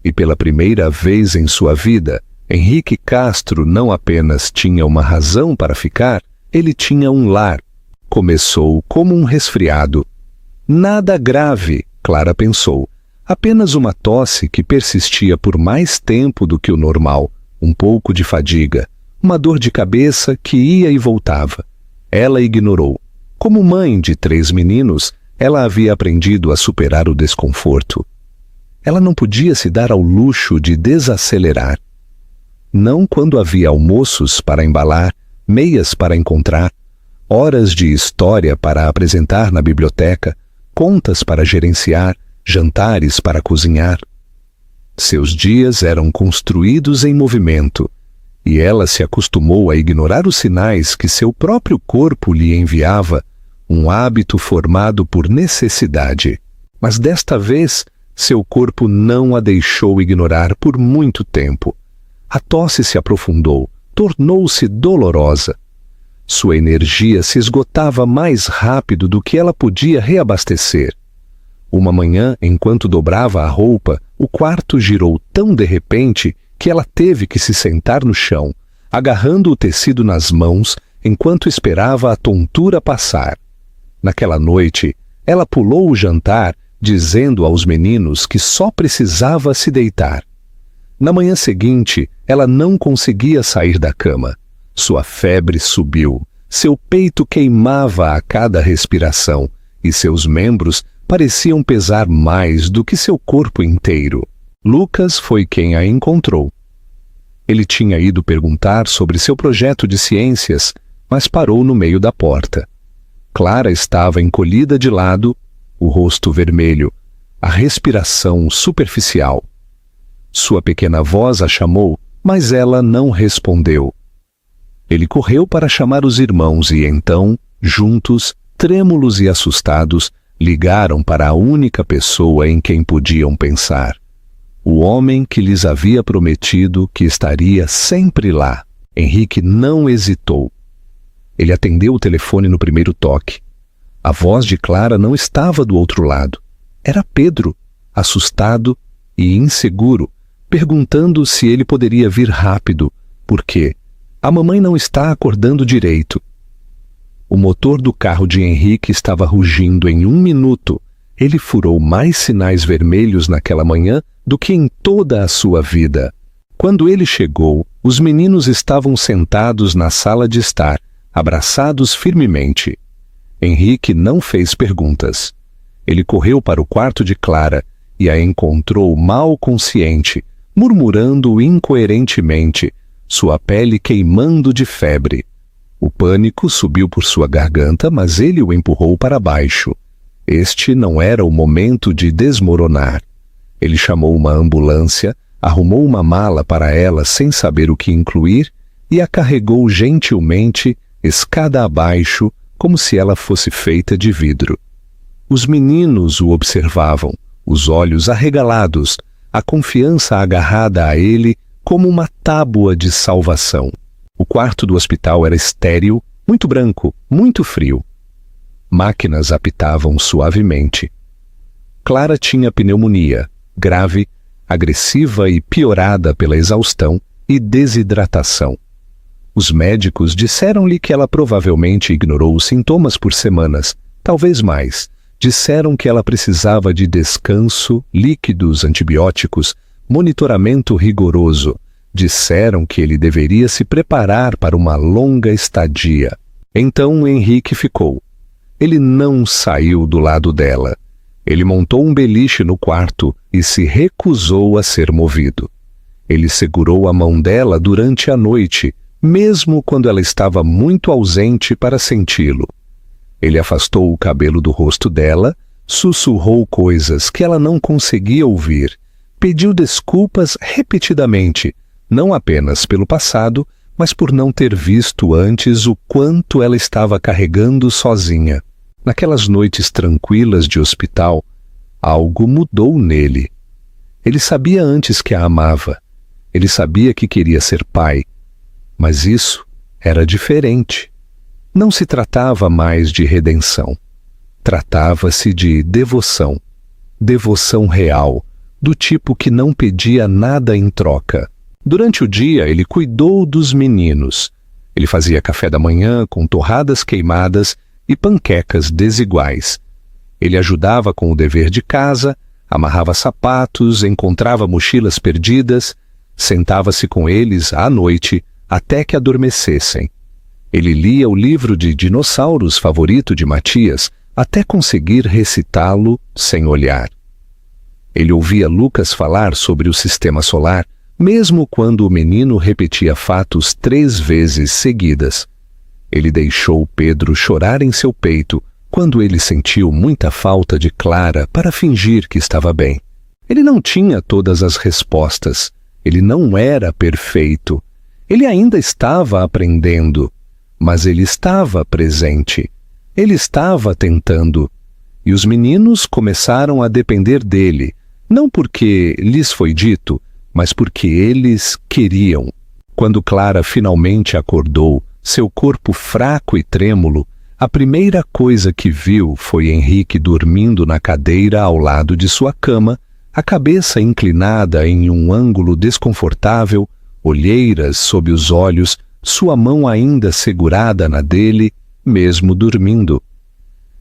E pela primeira vez em sua vida, Henrique Castro não apenas tinha uma razão para ficar, ele tinha um lar. Começou como um resfriado. Nada grave, Clara pensou. Apenas uma tosse que persistia por mais tempo do que o normal, um pouco de fadiga, uma dor de cabeça que ia e voltava. Ela ignorou. Como mãe de 3 meninos, ela havia aprendido a superar o desconforto. Ela não podia se dar ao luxo de desacelerar. Não quando havia almoços para embalar, meias para encontrar, horas de história para apresentar na biblioteca, contas para gerenciar, jantares para cozinhar. Seus dias eram construídos em movimento, e ela se acostumou a ignorar os sinais que seu próprio corpo lhe enviava, um hábito formado por necessidade. Mas desta vez, seu corpo não a deixou ignorar por muito tempo. A tosse se aprofundou, tornou-se dolorosa. Sua energia se esgotava mais rápido do que ela podia reabastecer. Uma manhã, enquanto dobrava a roupa, o quarto girou tão de repente que ela teve que se sentar no chão, agarrando o tecido nas mãos enquanto esperava a tontura passar. Naquela noite, ela pulou o jantar, dizendo aos meninos que só precisava se deitar. Na manhã seguinte, ela não conseguia sair da cama. Sua febre subiu, seu peito queimava a cada respiração e seus membros pareciam pesar mais do que seu corpo inteiro. Lucas foi quem a encontrou. Ele tinha ido perguntar sobre seu projeto de ciências, mas parou no meio da porta. Clara estava encolhida de lado, o rosto vermelho, a respiração superficial. Sua pequena voz a chamou, mas ela não respondeu. Ele correu para chamar os irmãos e então, juntos, trêmulos e assustados, ligaram para a única pessoa em quem podiam pensar. O homem que lhes havia prometido que estaria sempre lá. Henrique não hesitou. Ele atendeu o telefone no primeiro toque. A voz de Clara não estava do outro lado. Era Pedro, assustado e inseguro, perguntando se ele poderia vir rápido, porque a mamãe não está acordando direito. O motor do carro de Henrique estava rugindo em 1 minuto. Ele furou mais sinais vermelhos naquela manhã do que em toda a sua vida. Quando ele chegou, os meninos estavam sentados na sala de estar, abraçados firmemente. Henrique não fez perguntas. Ele correu para o quarto de Clara e a encontrou mal consciente, murmurando incoerentemente, sua pele queimando de febre. O pânico subiu por sua garganta, mas ele o empurrou para baixo. Este não era o momento de desmoronar. Ele chamou uma ambulância, arrumou uma mala para ela sem saber o que incluir e a carregou gentilmente, escada abaixo, como se ela fosse feita de vidro. Os meninos o observavam, os olhos arregalados, a confiança agarrada a ele como uma tábua de salvação. O quarto do hospital era estéril, muito branco, muito frio. Máquinas apitavam suavemente. Clara tinha pneumonia, grave, agressiva e piorada pela exaustão e desidratação. Os médicos disseram-lhe que ela provavelmente ignorou os sintomas por semanas, talvez mais. Disseram que ela precisava de descanso, líquidos, antibióticos, monitoramento rigoroso. Disseram que ele deveria se preparar para uma longa estadia. Então Henrique ficou. Ele não saiu do lado dela. Ele montou um beliche no quarto e se recusou a ser movido. Ele segurou a mão dela durante a noite, mesmo quando ela estava muito ausente para senti-lo. Ele afastou o cabelo do rosto dela, sussurrou coisas que ela não conseguia ouvir, pediu desculpas repetidamente, não apenas pelo passado, mas por não ter visto antes o quanto ela estava carregando sozinha. Naquelas noites tranquilas de hospital, algo mudou nele. Ele sabia antes que a amava. Ele sabia que queria ser pai. Mas isso era diferente. Não se tratava mais de redenção. Tratava-se de devoção. Devoção real, do tipo que não pedia nada em troca. Durante o dia, ele cuidou dos meninos. Ele fazia café da manhã com torradas queimadas e panquecas desiguais. Ele ajudava com o dever de casa, amarrava sapatos, encontrava mochilas perdidas, sentava-se com eles à noite até que adormecessem. Ele lia o livro de dinossauros favorito de Matias até conseguir recitá-lo sem olhar. Ele ouvia Lucas falar sobre o sistema solar, mesmo quando o menino repetia fatos 3 vezes seguidas. Ele deixou Pedro chorar em seu peito quando ele sentiu muita falta de Clara para fingir que estava bem. Ele não tinha todas as respostas. Ele não era perfeito. Ele ainda estava aprendendo. Mas ele estava presente. Ele estava tentando. E os meninos começaram a depender dele, não porque lhes foi dito, mas porque eles queriam. Quando Clara finalmente acordou, seu corpo fraco e trêmulo, a primeira coisa que viu foi Henrique dormindo na cadeira ao lado de sua cama, a cabeça inclinada em um ângulo desconfortável, olheiras sob os olhos, sua mão ainda segurada na dele, mesmo dormindo.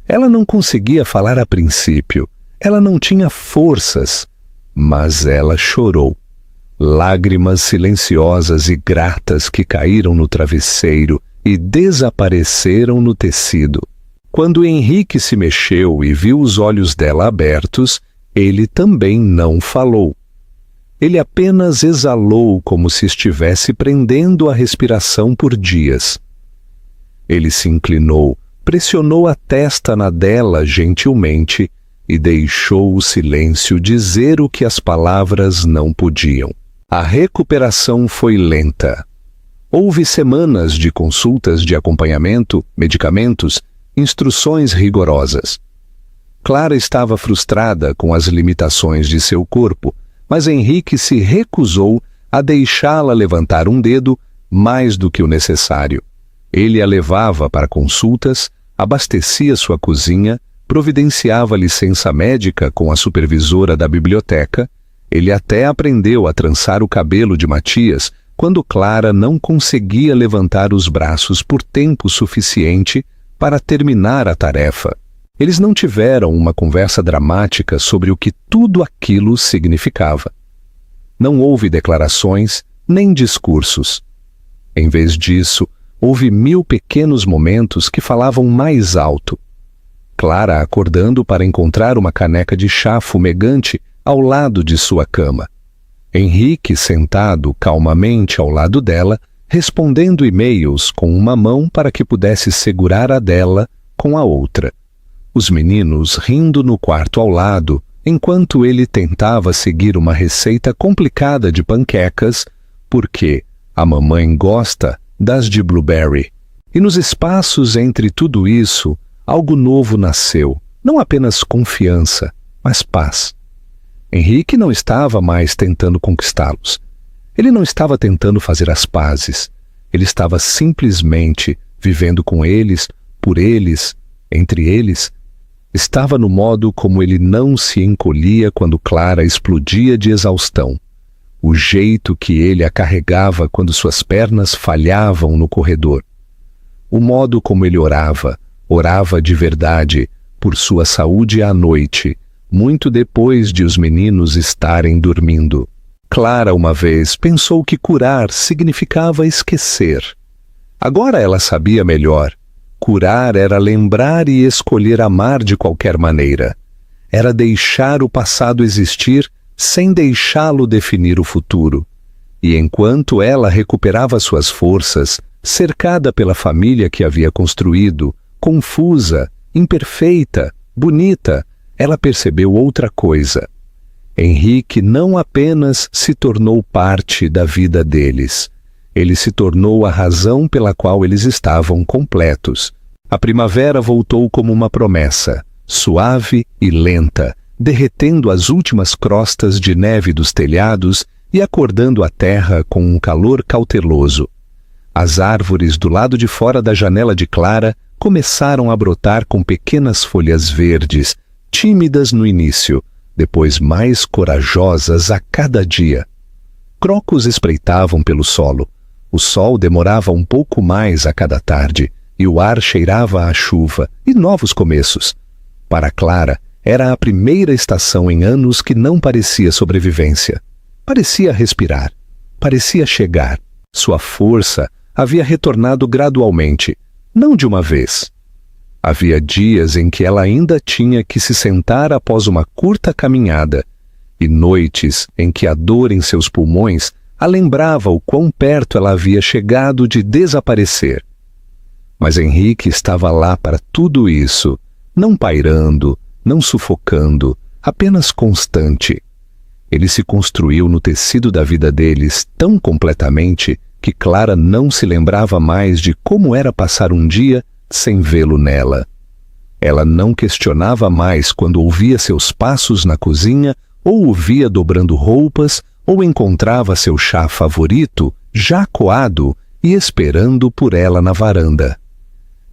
Ela não conseguia falar a princípio, ela não tinha forças, mas ela chorou. Lágrimas silenciosas e gratas que caíram no travesseiro e desapareceram no tecido. Quando Henrique se mexeu e viu os olhos dela abertos, ele também não falou. Ele apenas exalou como se estivesse prendendo a respiração por dias. Ele se inclinou, pressionou a testa na dela gentilmente e deixou o silêncio dizer o que as palavras não podiam. A recuperação foi lenta. Houve semanas de consultas de acompanhamento, medicamentos, instruções rigorosas. Clara estava frustrada com as limitações de seu corpo, mas Henrique se recusou a deixá-la levantar um dedo mais do que o necessário. Ele a levava para consultas, abastecia sua cozinha, providenciava licença médica com a supervisora da biblioteca. Ele até aprendeu a trançar o cabelo de Matias quando Clara não conseguia levantar os braços por tempo suficiente para terminar a tarefa. Eles não tiveram uma conversa dramática sobre o que tudo aquilo significava. Não houve declarações nem discursos. Em vez disso, houve 1000 pequenos momentos que falavam mais alto. Clara acordando para encontrar uma caneca de chá fumegante ao lado de sua cama. Henrique sentado calmamente ao lado dela, respondendo e-mails com uma mão para que pudesse segurar a dela com a outra. Os meninos rindo no quarto ao lado, enquanto ele tentava seguir uma receita complicada de panquecas, porque a mamãe gosta das de blueberry. E nos espaços entre tudo isso, algo novo nasceu, não apenas confiança, mas paz. Henrique não estava mais tentando conquistá-los. Ele não estava tentando fazer as pazes. Ele estava simplesmente vivendo com eles, por eles, entre eles. Estava no modo como ele não se encolhia quando Clara explodia de exaustão. o jeito que ele a carregava quando suas pernas falhavam no corredor, o modo como ele orava de verdade, por sua saúde à noite, muito depois de os meninos estarem dormindo. Clara, uma vez, pensou que curar significava esquecer. Agora ela sabia melhor. Curar era lembrar e escolher amar de qualquer maneira. Era deixar o passado existir sem deixá-lo definir o futuro. E enquanto ela recuperava suas forças, cercada pela família que havia construído, confusa, imperfeita, bonita, ela percebeu outra coisa. Henrique não apenas se tornou parte da vida deles. Ele se tornou a razão pela qual eles estavam completos. A primavera voltou como uma promessa, suave e lenta, derretendo as últimas crostas de neve dos telhados e acordando a terra com um calor cauteloso. As árvores do lado de fora da janela de Clara começaram a brotar com pequenas folhas verdes, tímidas no início, depois mais corajosas a cada dia. Crocos espreitavam pelo solo. O sol demorava um pouco mais a cada tarde, e o ar cheirava a chuva e novos começos. Para Clara, era a primeira estação em anos que não parecia sobrevivência. Parecia respirar, parecia chegar. Sua força havia retornado gradualmente, não de uma vez. Havia dias em que ela ainda tinha que se sentar após uma curta caminhada, e noites em que a dor em seus pulmões a lembrava o quão perto ela havia chegado de desaparecer. Mas Henrique estava lá para tudo isso, não pairando, não sufocando, apenas constante. Ele se construiu no tecido da vida deles tão completamente que Clara não se lembrava mais de como era passar um dia sem vê-lo nela. Ela não questionava mais quando ouvia seus passos na cozinha ou o via dobrando roupas ou encontrava seu chá favorito já coado e esperando por ela na varanda.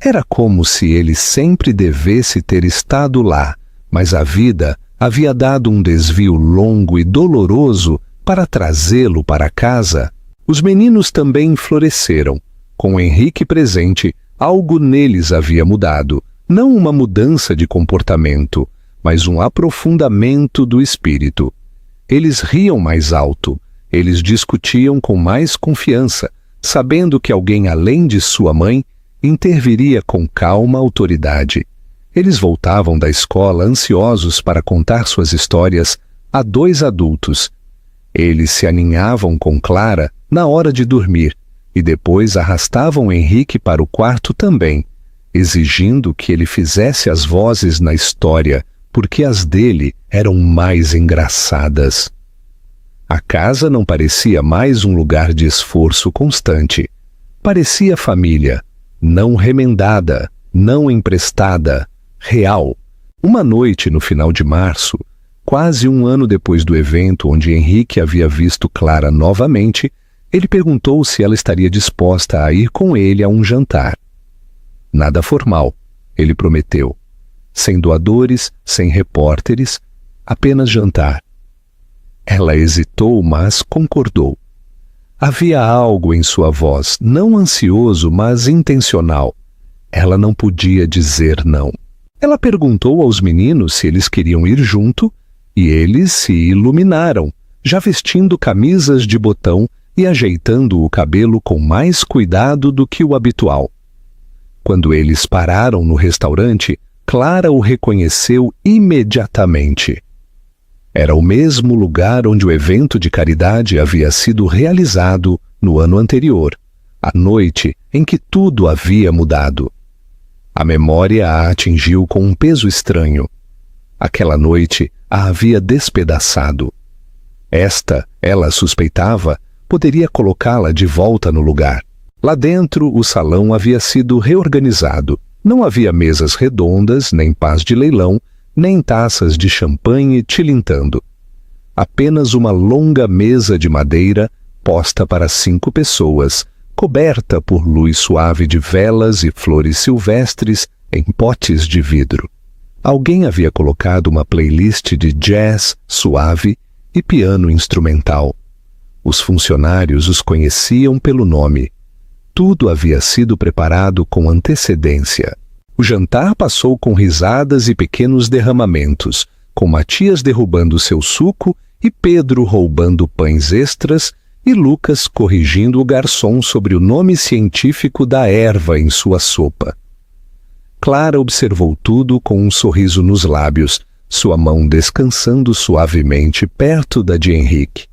Era como se ele sempre devesse ter estado lá, mas a vida havia dado um desvio longo e doloroso para trazê-lo para casa. Os meninos também floresceram. Com Henrique presente, algo neles havia mudado, não uma mudança de comportamento, mas um aprofundamento do espírito. Eles riam mais alto, eles discutiam com mais confiança, sabendo que alguém além de sua mãe interviria com calma autoridade. Eles voltavam da escola ansiosos para contar suas histórias a dois adultos. Eles se aninhavam com Clara na hora de dormir e depois arrastavam Henrique para o quarto também, exigindo que ele fizesse as vozes na história, porque as dele eram mais engraçadas. A casa não parecia mais um lugar de esforço constante. Parecia família, não remendada, não emprestada, real. Uma noite no final de março, quase um ano depois do evento onde Henrique havia visto Clara novamente, ele perguntou se ela estaria disposta a ir com ele a um jantar. Nada formal, ele prometeu. Sem doadores, sem repórteres, apenas jantar. Ela hesitou, mas concordou. Havia algo em sua voz, não ansioso, mas intencional. Ela não podia dizer não. Ela perguntou aos meninos se eles queriam ir junto, e eles se iluminaram, já vestindo camisas de botão e ajeitando o cabelo com mais cuidado do que o habitual. Quando eles pararam no restaurante, Clara o reconheceu imediatamente. Era o mesmo lugar onde o evento de caridade havia sido realizado no ano anterior, a noite em que tudo havia mudado. A memória a atingiu com um peso estranho. Aquela noite a havia despedaçado. Esta, ela suspeitava, poderia colocá-la de volta no lugar. Lá dentro, o salão havia sido reorganizado. Não havia mesas redondas, nem pás de leilão, nem taças de champanhe tilintando. Apenas uma longa mesa de madeira, posta para 5 pessoas, coberta por luz suave de velas e flores silvestres em potes de vidro. Alguém havia colocado uma playlist de jazz suave e piano instrumental. Os funcionários os conheciam pelo nome. Tudo havia sido preparado com antecedência. O jantar passou com risadas e pequenos derramamentos, com Matias derrubando seu suco e Pedro roubando pães extras e Lucas corrigindo o garçom sobre o nome científico da erva em sua sopa. Clara observou tudo com um sorriso nos lábios, sua mão descansando suavemente perto da de Henrique.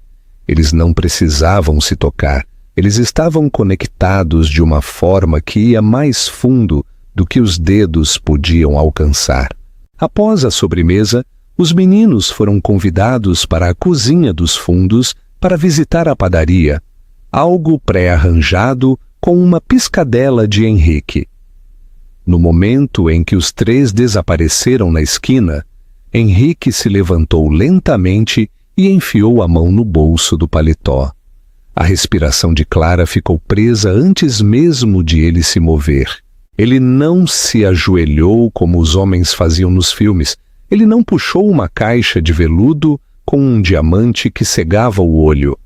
Eles não precisavam se tocar, eles estavam conectados de uma forma que ia mais fundo do que os dedos podiam alcançar. Após a sobremesa, os meninos foram convidados para a cozinha dos fundos para visitar a padaria, algo pré-arranjado com uma piscadela de Henrique. No momento em que os três desapareceram na esquina, Henrique se levantou lentamente e enfiou a mão no bolso do paletó. A respiração de Clara ficou presa antes mesmo de ele se mover. Ele não se ajoelhou como os homens faziam nos filmes. Ele não puxou uma caixa de veludo com um diamante que cegava o olho.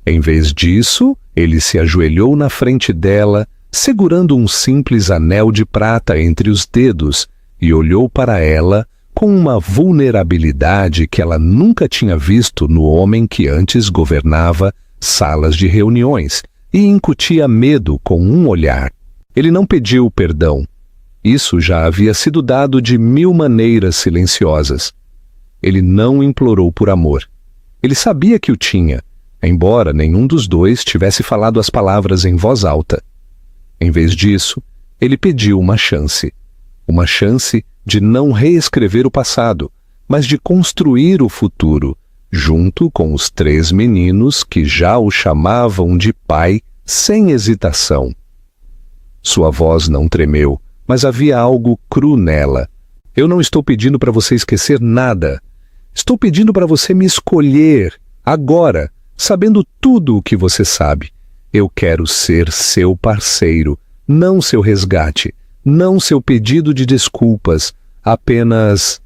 Em vez disso, ele se ajoelhou na frente dela, segurando um simples anel de prata entre os dedos, e olhou para ela com uma vulnerabilidade que ela nunca tinha visto no homem que antes governava salas de reuniões e incutia medo com um olhar. Ele não pediu perdão. Isso já havia sido dado de 1000 maneiras silenciosas. Ele não implorou por amor. Ele sabia que o tinha, embora nenhum dos dois tivesse falado as palavras em voz alta. Em vez disso, ele pediu uma chance de não reescrever o passado, mas de construir o futuro, junto com os 3 meninos que já o chamavam de pai sem hesitação. Sua voz não tremeu, mas havia algo cru nela. Eu não estou pedindo para você esquecer nada. Estou pedindo para você me escolher, agora, sabendo tudo o que você sabe. Eu quero ser seu parceiro, não seu resgate, não seu pedido de desculpas, apenas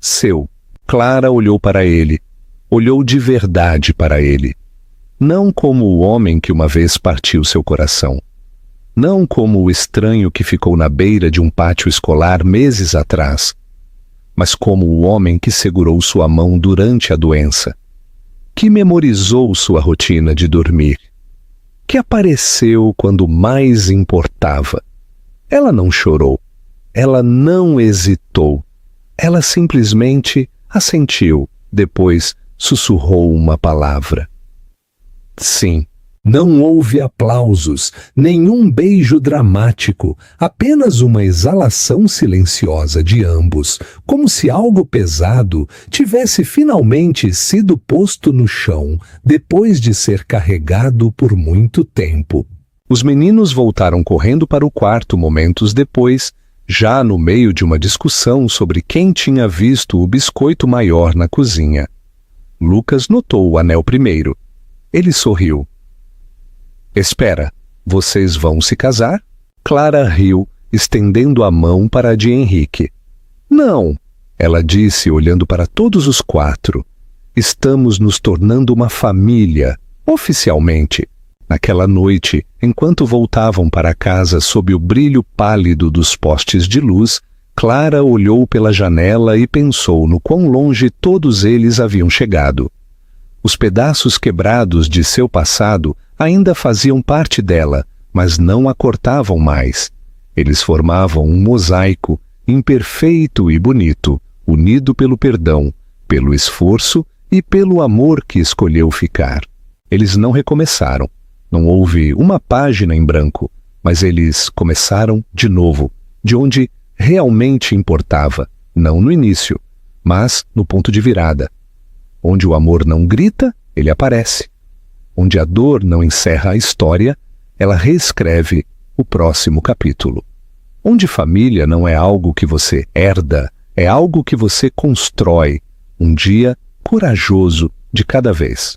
seu. Clara olhou para ele, olhou de verdade para ele. Não como o homem que uma vez partiu seu coração. Não como o estranho que ficou na beira de um pátio escolar meses atrás, mas como o homem que segurou sua mão durante a doença, que memorizou sua rotina de dormir, que apareceu quando mais importava. Ela não chorou, ela não hesitou, ela simplesmente assentiu, depois sussurrou uma palavra. Sim. Não houve aplausos, nenhum beijo dramático, apenas uma exalação silenciosa de ambos, como se algo pesado tivesse finalmente sido posto no chão, depois de ser carregado por muito tempo. Os meninos voltaram correndo para o quarto momentos depois, já no meio de uma discussão sobre quem tinha visto o biscoito maior na cozinha. Lucas notou o anel primeiro. Ele sorriu. Espera, vocês vão se casar? Clara riu, estendendo a mão para a de Henrique. Não, ela disse olhando para todos os 4. Estamos nos tornando uma família, oficialmente. Naquela noite, enquanto voltavam para casa sob o brilho pálido dos postes de luz, Clara olhou pela janela e pensou no quão longe todos eles haviam chegado. Os pedaços quebrados de seu passado ainda faziam parte dela, mas não a cortavam mais. Eles formavam um mosaico imperfeito e bonito, unido pelo perdão, pelo esforço e pelo amor que escolheu ficar. Eles não recomeçaram. Não houve uma página em branco, mas eles começaram de novo, de onde realmente importava, não no início, mas no ponto de virada. Onde o amor não grita, ele aparece. Onde a dor não encerra a história, ela reescreve o próximo capítulo. Onde família não é algo que você herda, é algo que você constrói, um dia corajoso de cada vez.